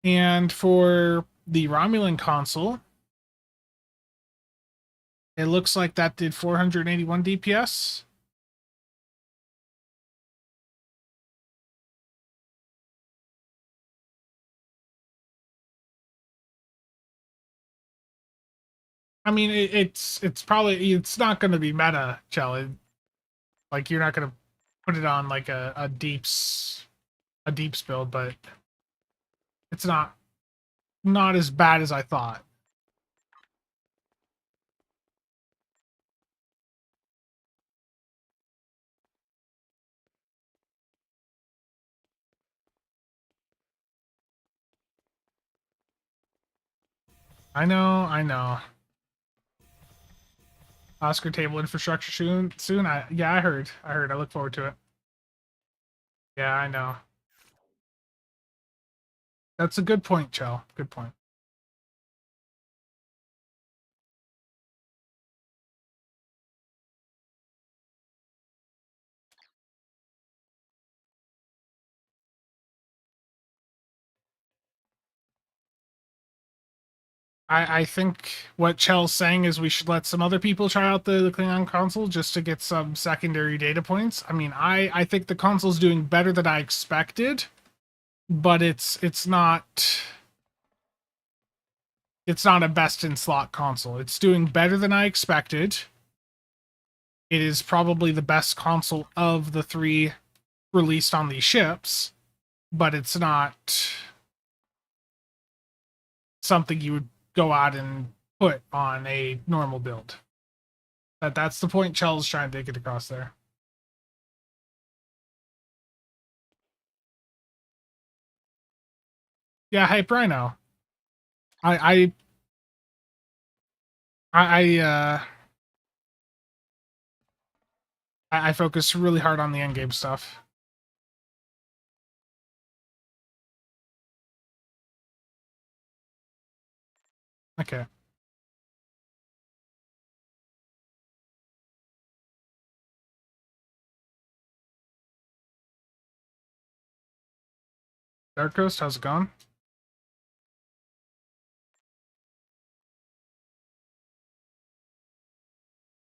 And for the Romulan console, it looks like that did 481 DPS. I mean, it's probably it's not going to be meta, Chell. Like you're not going to put it on like a deeps build, but it's not as bad as I thought. I know. Oscar table infrastructure soon. Yeah, I heard. I look forward to it. Yeah, I know. That's a good point, Chell. Good point. I think what Chell's saying is we should let some other people try out the Klingon console just to get some secondary data points. I mean, I think the console's doing better than I expected, but it's not a best in slot console. It's doing better than I expected. It is probably the best console of the three released on these ships, but it's not something you would go out and put on a normal build. That's the point Chell's trying to get across there. Yeah, hype Rhino. I I I focus really hard on the end game stuff. Okay. Dark Coast, how's it going?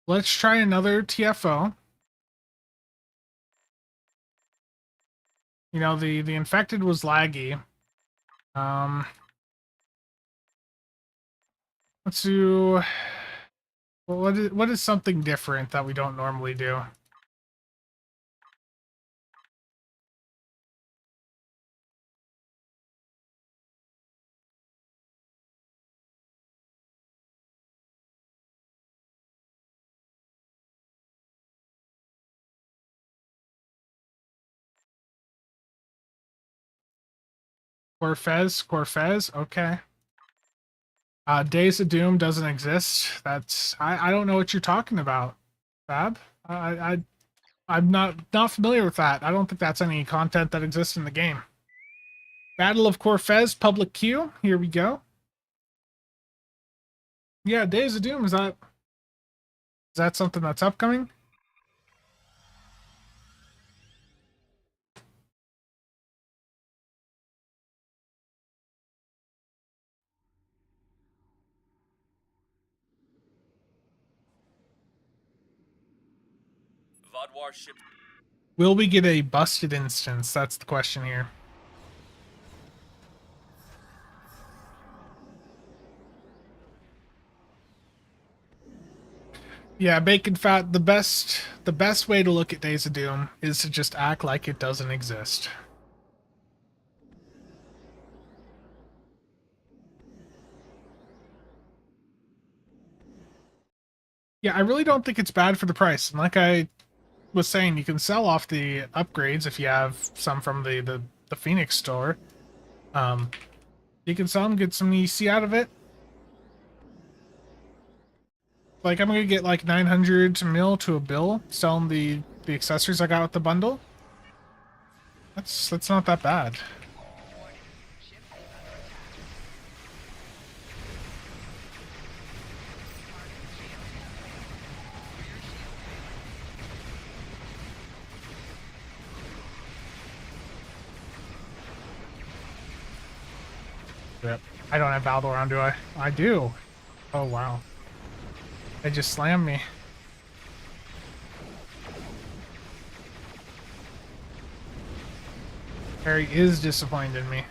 Let's try another TFO. You know, the infected was laggy. Let's do what is something different that we don't normally do? Corfez, okay. Days of Doom doesn't exist. That's I don't know what you're talking about, Fab. I'm not familiar with that. I don't think that's any content that exists in the game. Battle of Corfez, public queue. Here we go. Yeah, Days of Doom, is that something that's upcoming? Vodwar ship. Will we get a busted instance? That's the question here. Yeah, Bacon Fat, the best way to look at Days of Doom is to just act like it doesn't exist. Yeah, I really don't think it's bad for the price. And like I was saying, you can sell off the upgrades if you have some from the Phoenix store. You can sell them, get some EC out of it. Like, I'm gonna get like 900 mil to a bill selling the accessories I got with the bundle. That's not that bad. Yep. I don't have Valdor on, do I? I do. Oh, wow. They just slammed me. Harry is disappointed in me.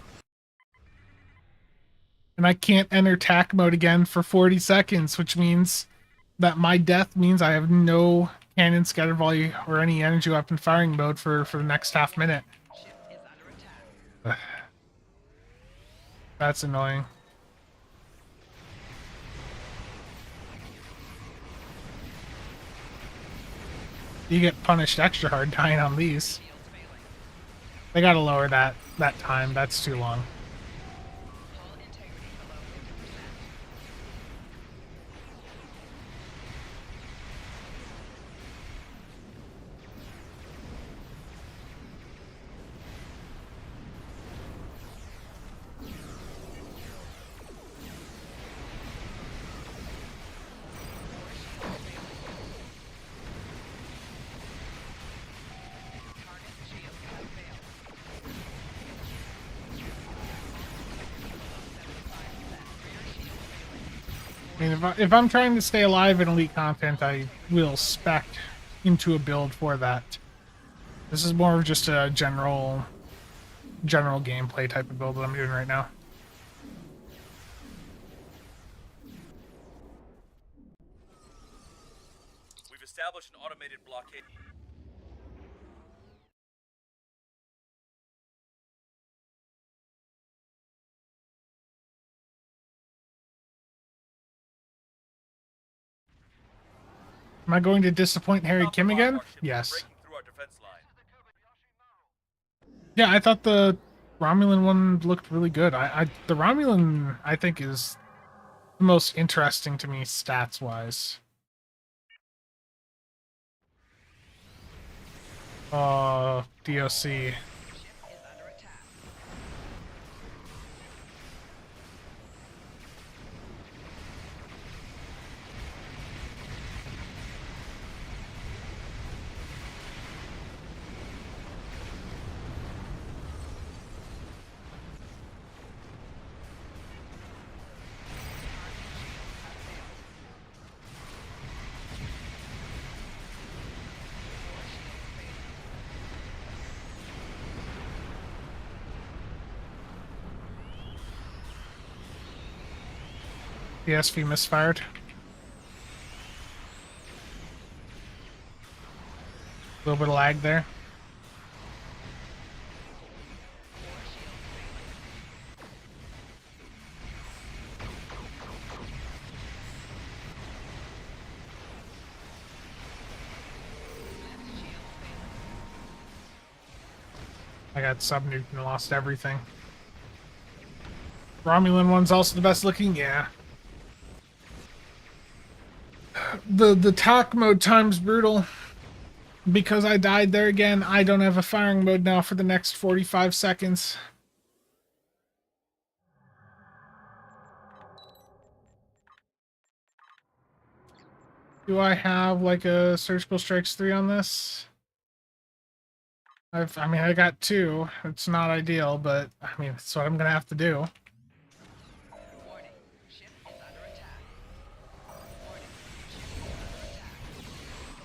And I can't enter TAC mode again for 40 seconds, which means that my death means I have no cannon scatter volley or any energy weapon firing mode for the next half minute. Ship is under attack. That's annoying. You get punished extra hard dying on these. Shields failing. They gotta lower that time. That's too long. Hull integrity below 50%. Target shields have failed. I mean, if I'm trying to stay alive in elite content, I will spec into a build for that. This is more of just a general gameplay type of build that I'm doing right now. We've established an automated blockade. Am I going to disappoint Harry Kim again? Yes. Breaking through our defense line. Yeah, I thought the Romulan one looked really good. The Romulan, I think, is the most interesting to me stats-wise. Oh, DOC. Ship is under attack. PSV misfired. A little bit of lag there. I got sub-nuked and lost everything. Romulan one's also the best looking, yeah. The tack mode time's brutal. Because I died there again, I don't have a firing mode now for the next 45 seconds. Do I have like a Surgical Strikes 3 on this? I mean, I got 2. It's not ideal, but I mean, it's what I'm gonna have to do. Warning. Ship is under attack. Warning. Ship is under attack.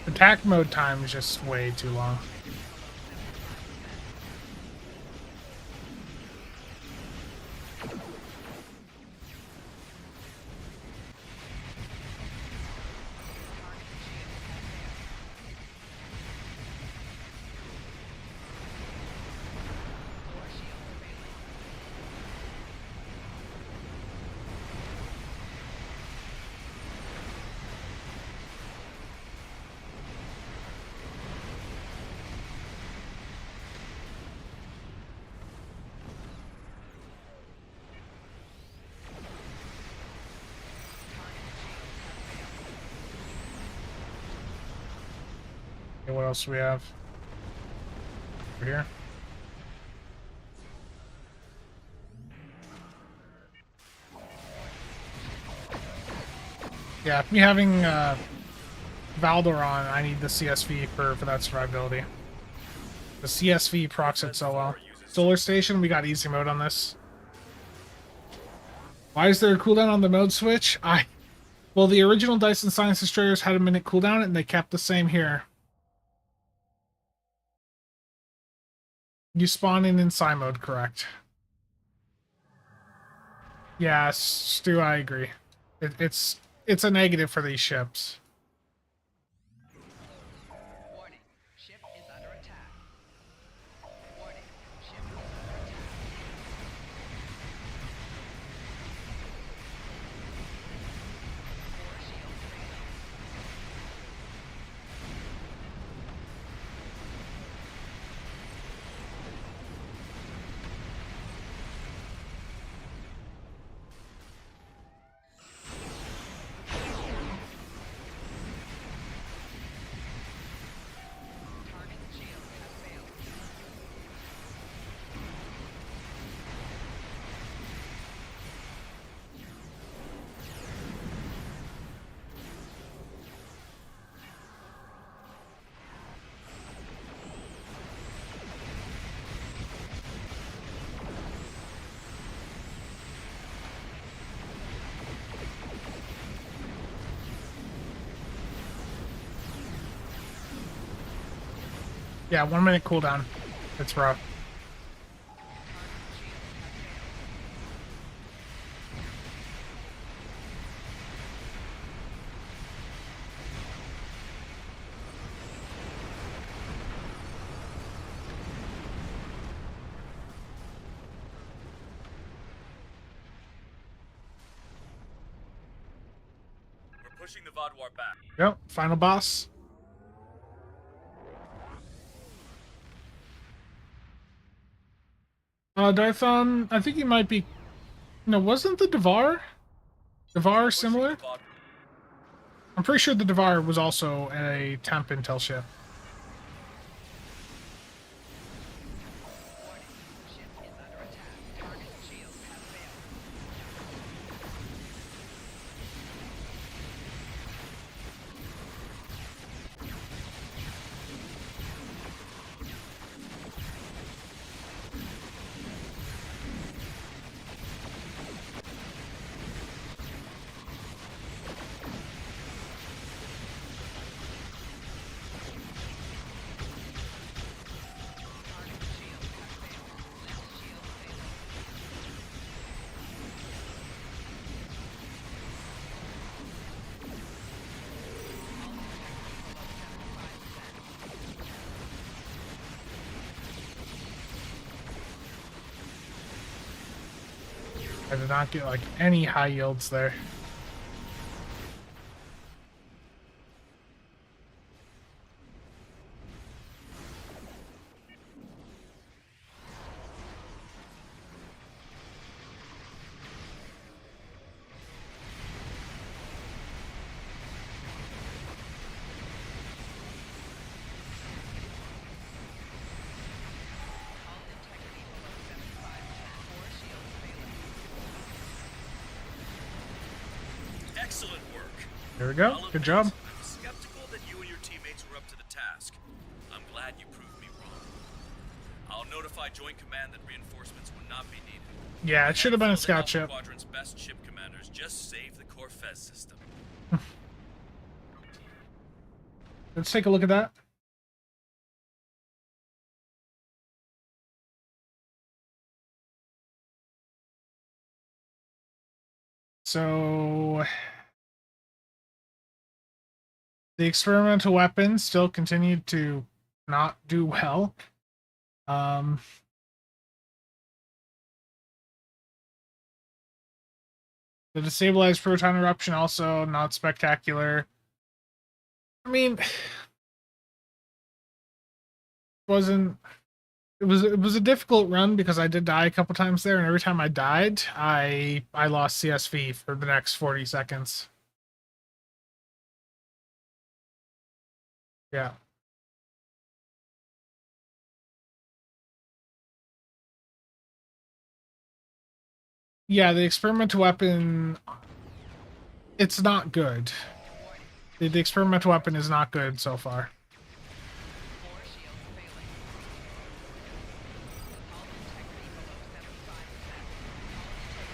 Attack mode time is just way too long. Okay, what else do we have? Over here. Yeah, me having Valdor on, I need the CSV for that survivability. The CSV procs it so well. Solar Station, we got easy mode on this. Why is there a cooldown on the mode switch? Well, the original Dyson Science Destroyers had a minute cooldown, and they kept the same here. You spawn in Psi mode, correct? Yeah, Stu, I agree. It's a negative for these ships. Warning. Ship is under attack. Warning. Ship is under attack. Core shields failing. Target shield has failed. Yeah, 1 minute cooldown. It's rough. We're pushing the Vaadwaur back. Yep, final boss. Darthon, I think he might be... No, wasn't the Devar? Devar similar? Pushing the Vaadwaur. I'm pretty sure the Devar was also a temp intel ship. Warning. Ship is under attack. Target shield has failed. I did not get like any high yields there. Hull integrity below 75%. Core shields failing. Excellent work. There we go. I'll Good admit, job. I was skeptical that you and your teammates were up to the task. I'm glad you proved me wrong. I'll notify Joint Command that reinforcements would not be needed. Yeah, it should have been a Handful of scout the ship. Alpha Quadrant's best ship commanders just saved the core Fez system. Let's take a look at that. So the experimental weapon still continued to not do well. The destabilized proton eruption also not spectacular. I mean, wasn't it was a difficult run because I did die a couple times there, and every time I died, I lost CSV for the next 40 seconds. Yeah. Yeah, the experimental weapon, it's not good. The experimental weapon is not good so far. Core shields failing. Hull integrity below 75%. Hull integrity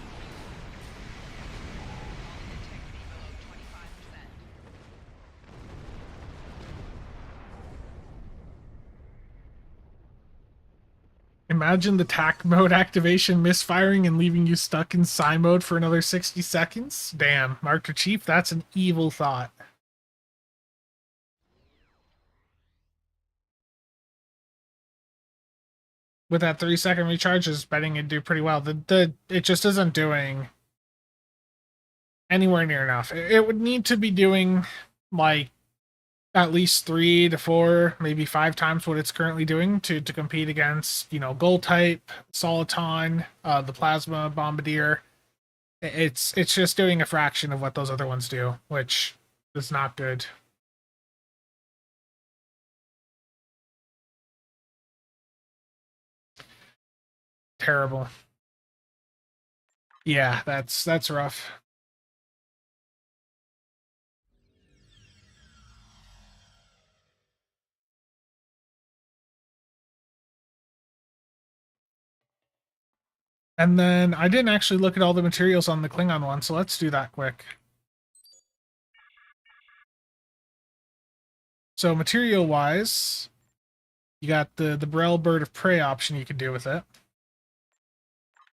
below 50%. Hull integrity below 25%. Imagine the TAC mode activation misfiring and leaving you stuck in Psi mode for another 60 seconds. Damn, Master Chief, that's an evil thought. With that 3-second recharge, is betting it'd do pretty well. It just isn't doing anywhere near enough. It would need to be doing like at least 3 to 4, maybe 5 times what it's currently doing to compete against, you know, Gold Type, Soliton, the Plasma Bombardier. It's just doing a fraction of what those other ones do, which is not good. Terrible. Yeah, that's rough. And then I didn't actually look at all the materials on the Klingon one, so let's do that quick. So material-wise, you got the Brel Bird of Prey option you can do with it.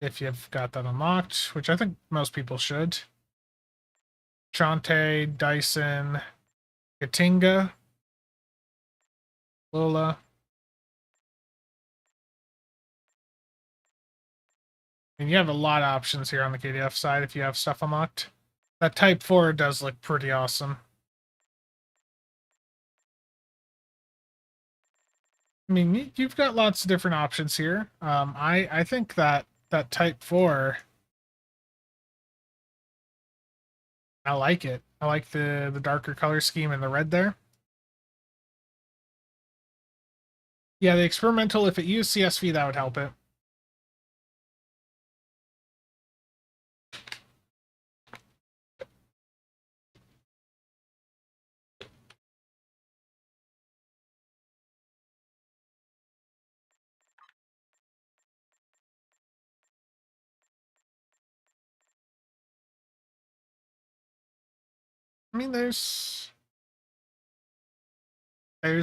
If you've got that unlocked, which I think most people should. Chante, Dyson, Katinga, Lola. And you have a lot of options here on the KDF side if you have stuff unlocked. That Type 4 does look pretty awesome. I mean, you've got lots of different options here. I think that Type 4, I like it. I like the darker color scheme and the red there. Yeah, the experimental, if it used CSV, that would help it. I mean, there's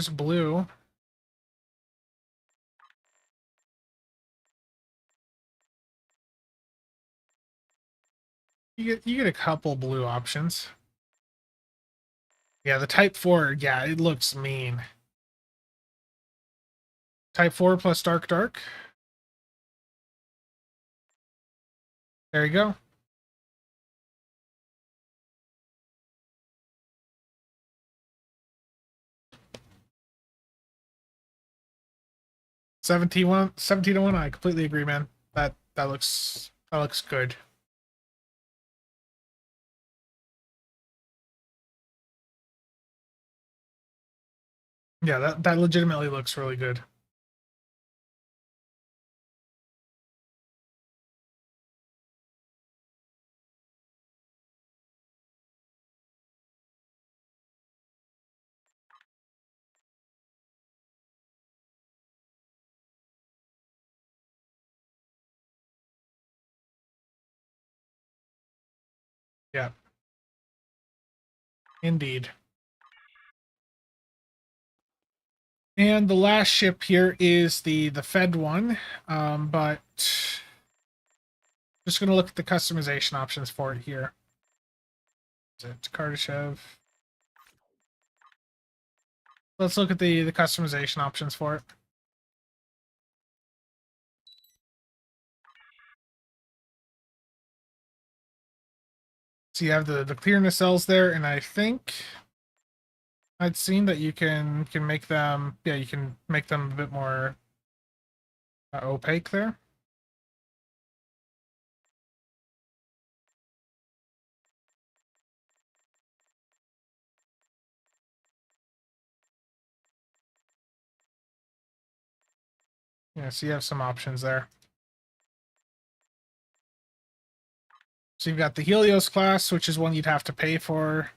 blue. You get a couple blue options. Yeah, the Type 4, yeah, it looks mean. Type 4 plus Dark. There you go. Seventeen to 1. I completely agree, man. That looks good. Yeah, that legitimately looks really good. Yeah. Indeed. And the last ship here is the Fed one, but just gonna look at the customization options for it here. Is it Kardashev? Let's look at the customization options for it. So you have the clear nacelles there, and I think I'd seen that you can make them, yeah, you can make them a bit more opaque there. Yeah, so you have some options there. So you've got the Helios class, which is one you'd have to pay for.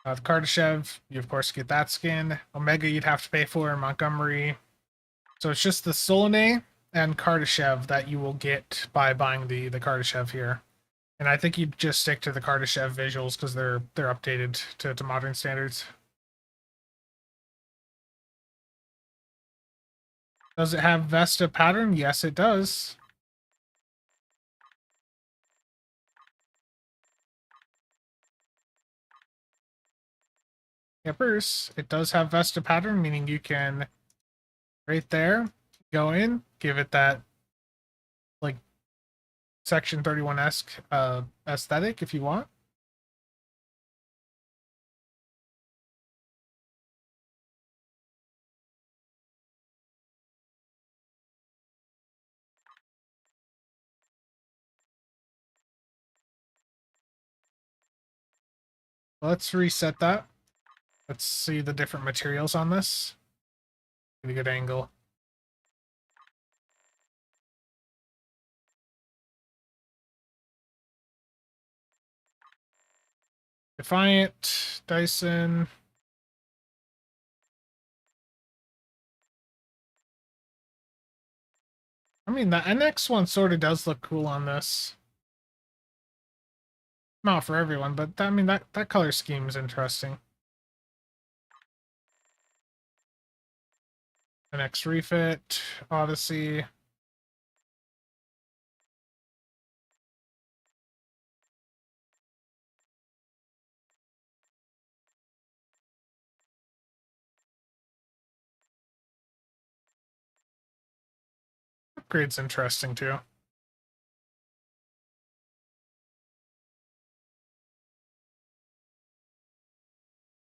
The Kardashev, you of course get that skin. Omega you'd have to pay for. Montgomery. So it's just the Solonay and Kardashev that you will get by buying the Kardashev here. And I think you'd just stick to the Kardashev visuals because they're updated to modern standards. Does it have Vesta pattern? Yes, it does. Yippers. It does have Vesta pattern, meaning you can right there go in, give it that like Section 31-esque aesthetic if you want. Let's reset that. Let's see the different materials on this. Get a good angle. Defiant, Dyson. I mean, the NX one sort of does look cool on this. Not for everyone, but I mean, that color scheme is interesting. NX refit, Odyssey. Upgrade's interesting too.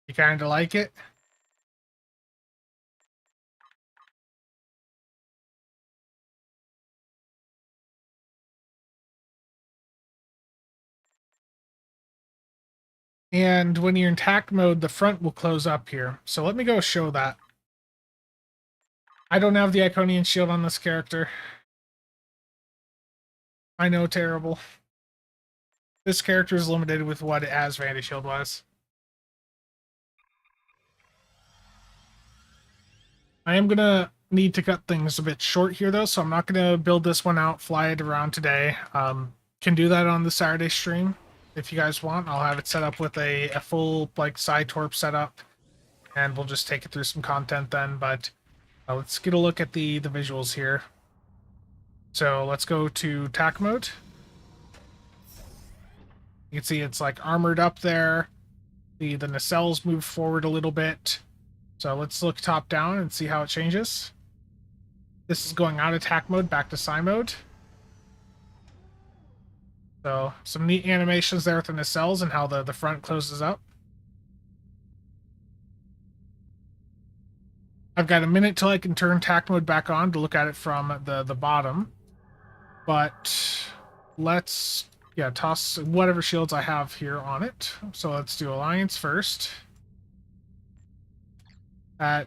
You kind of like it? And when you're in tack mode, the front will close up here. So let me go show that. I don't have the Iconian shield on this character. I know, terrible. This character is limited with what it has Vandy Shield was. I am gonna need to cut things a bit short here though, so I'm not gonna build this one out, fly it around today. Can do that on the Saturday stream if you guys want. I'll have it set up with a full like side torp setup, and we'll just take it through some content then. But let's get a look at the visuals here. So let's go to tack mode. You can see it's like armored up there. The nacelles move forward a little bit. So let's look top down and see how it changes. This is going out of tack mode back to psi mode. So some neat animations there within the cells and how the front closes up. I've got a minute till I can turn tack mode back on to look at it from the bottom. But let's, yeah, toss whatever shields I have here on it. So let's do Alliance first. The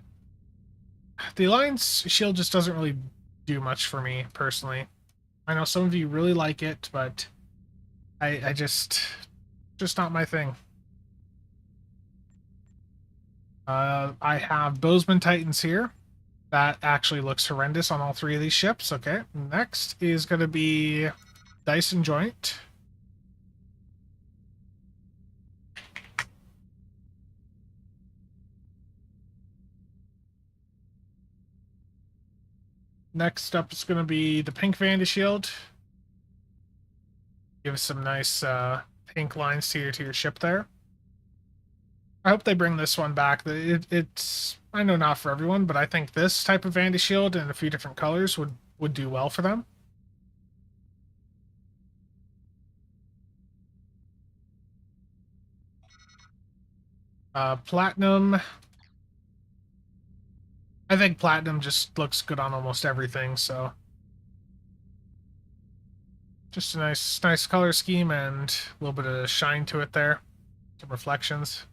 Alliance shield just doesn't really do much for me, personally. I know some of you really like it, but I just not my thing. I have Bozeman Titans here. That actually looks horrendous on all three of these ships. Okay, next is going to be Dyson Joint. Next up is going to be the Pink Vanda Shield. Give some nice pink lines to your ship there. I hope they bring this one back. It's, I know not for everyone, but I think this type of Vanda Shield in a few different colors would do well for them. Platinum. I think Platinum just looks good on almost everything, so just a nice color scheme and a little bit of shine to it there. Some reflections.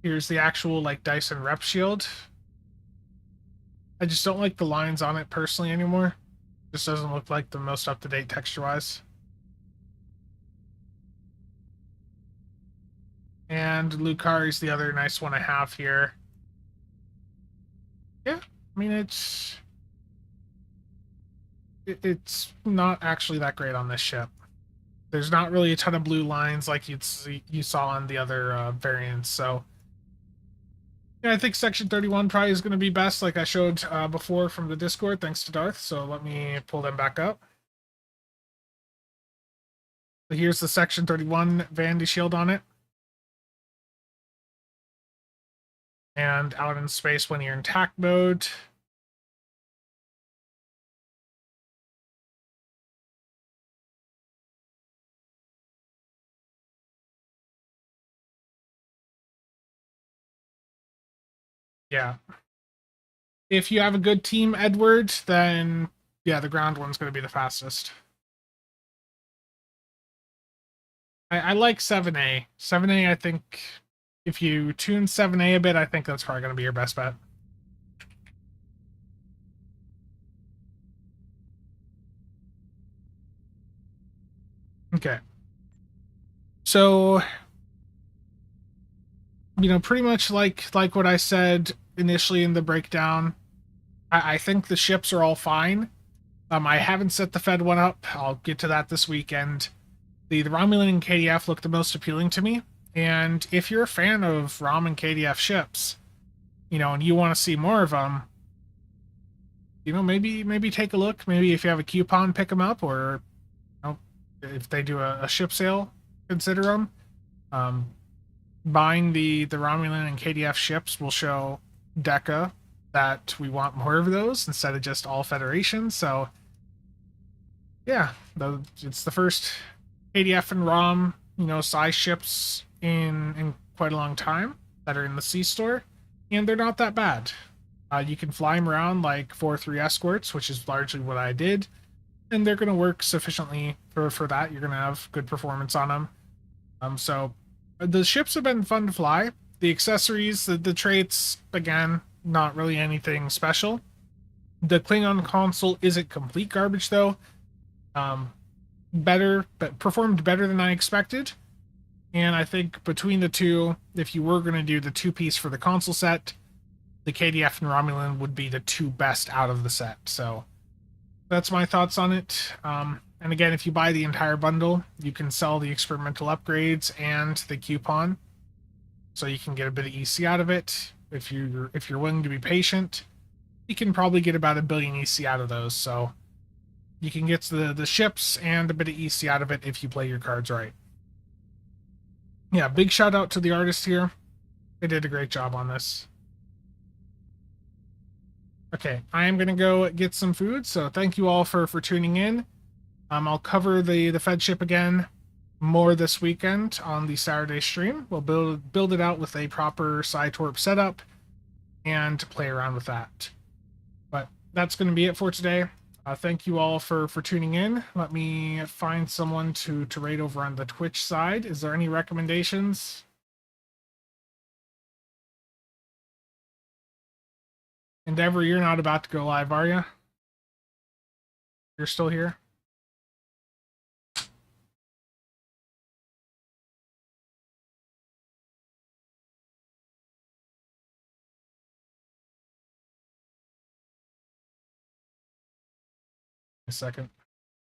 Here's the actual like Dyson rep shield. I just don't like the lines on it personally anymore. Just doesn't look like the most up-to-date texture-wise. And Lucari's the other nice one I have here. Yeah, I mean it's not actually that great on this ship. There's not really a ton of blue lines like you saw on the other variants, so yeah, I think Section 31 probably is going to be best, like I showed before from the Discord, thanks to Darth. So let me pull them back up. So here's the Section 31 Vandy shield on it. And out in space when you're in tack mode. Yeah. If you have a good team, Edward, then yeah, the ground one's going to be the fastest. I like 7A. 7A, I think, if you tune 7A a bit, I think that's probably going to be your best bet. Okay. So, you know, pretty much like what I said initially in the breakdown, I think the ships are all fine. I haven't set the Fed one up. I'll get to that this weekend. The Romulan and KDF look the most appealing to me. And if you're a fan of ROM and KDF ships, you know, and you want to see more of them, you know, maybe take a look. Maybe if you have a coupon, pick them up, or you know, if they do a ship sale, consider them. Buying the Romulan and KDF ships will show Deca that we want more of those instead of just all Federation. So yeah, it's the first KDF and ROM, you know, size ships in quite a long time that are in the C store, and they're not that bad. You can fly them around like 4-3 escorts, which is largely what I did, and they're going to work sufficiently for that. You're going to have good performance on them. So the ships have been fun to fly. The accessories, the traits, again, not really anything special. The Klingon console isn't complete garbage though. But performed better than I expected. And I think between the two, if you were going to do the two-piece for the console set, the KDF and Romulan would be the two best out of the set. So that's my thoughts on it. And again, if you buy the entire bundle, you can sell the experimental upgrades and the coupon, so you can get a bit of EC out of it. If you're willing to be patient, you can probably get about 1 billion EC out of those. So you can get the ships and a bit of EC out of it if you play your cards right. Yeah, big shout out to the artist here. They did a great job on this. Okay, I am gonna go get some food. So thank you all for tuning in. I'll cover the Fed ship again more this weekend on the Saturday stream. We'll build it out with a proper Cytorp setup and play around with that. But that's going to be it for today. Thank you all for tuning in. Let me find someone to raid over on the Twitch side. Is there any recommendations? Endeavor, you're not about to go live, are you? You're still here? A second.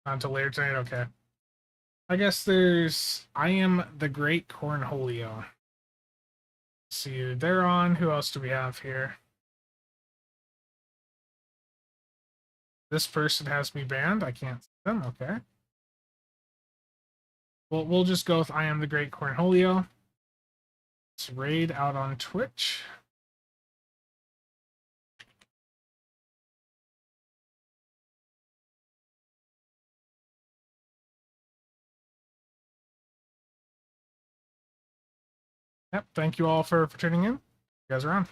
Not until later tonight? Okay. I guess there's... I am the Great Cornholio. See you there on. Who else do we have here? This person has me banned. I can't see them. Okay. Well, we'll just go with I am the Great Cornholio. Let's raid out on Twitch. Yep. Thank you all for tuning in. You guys are on.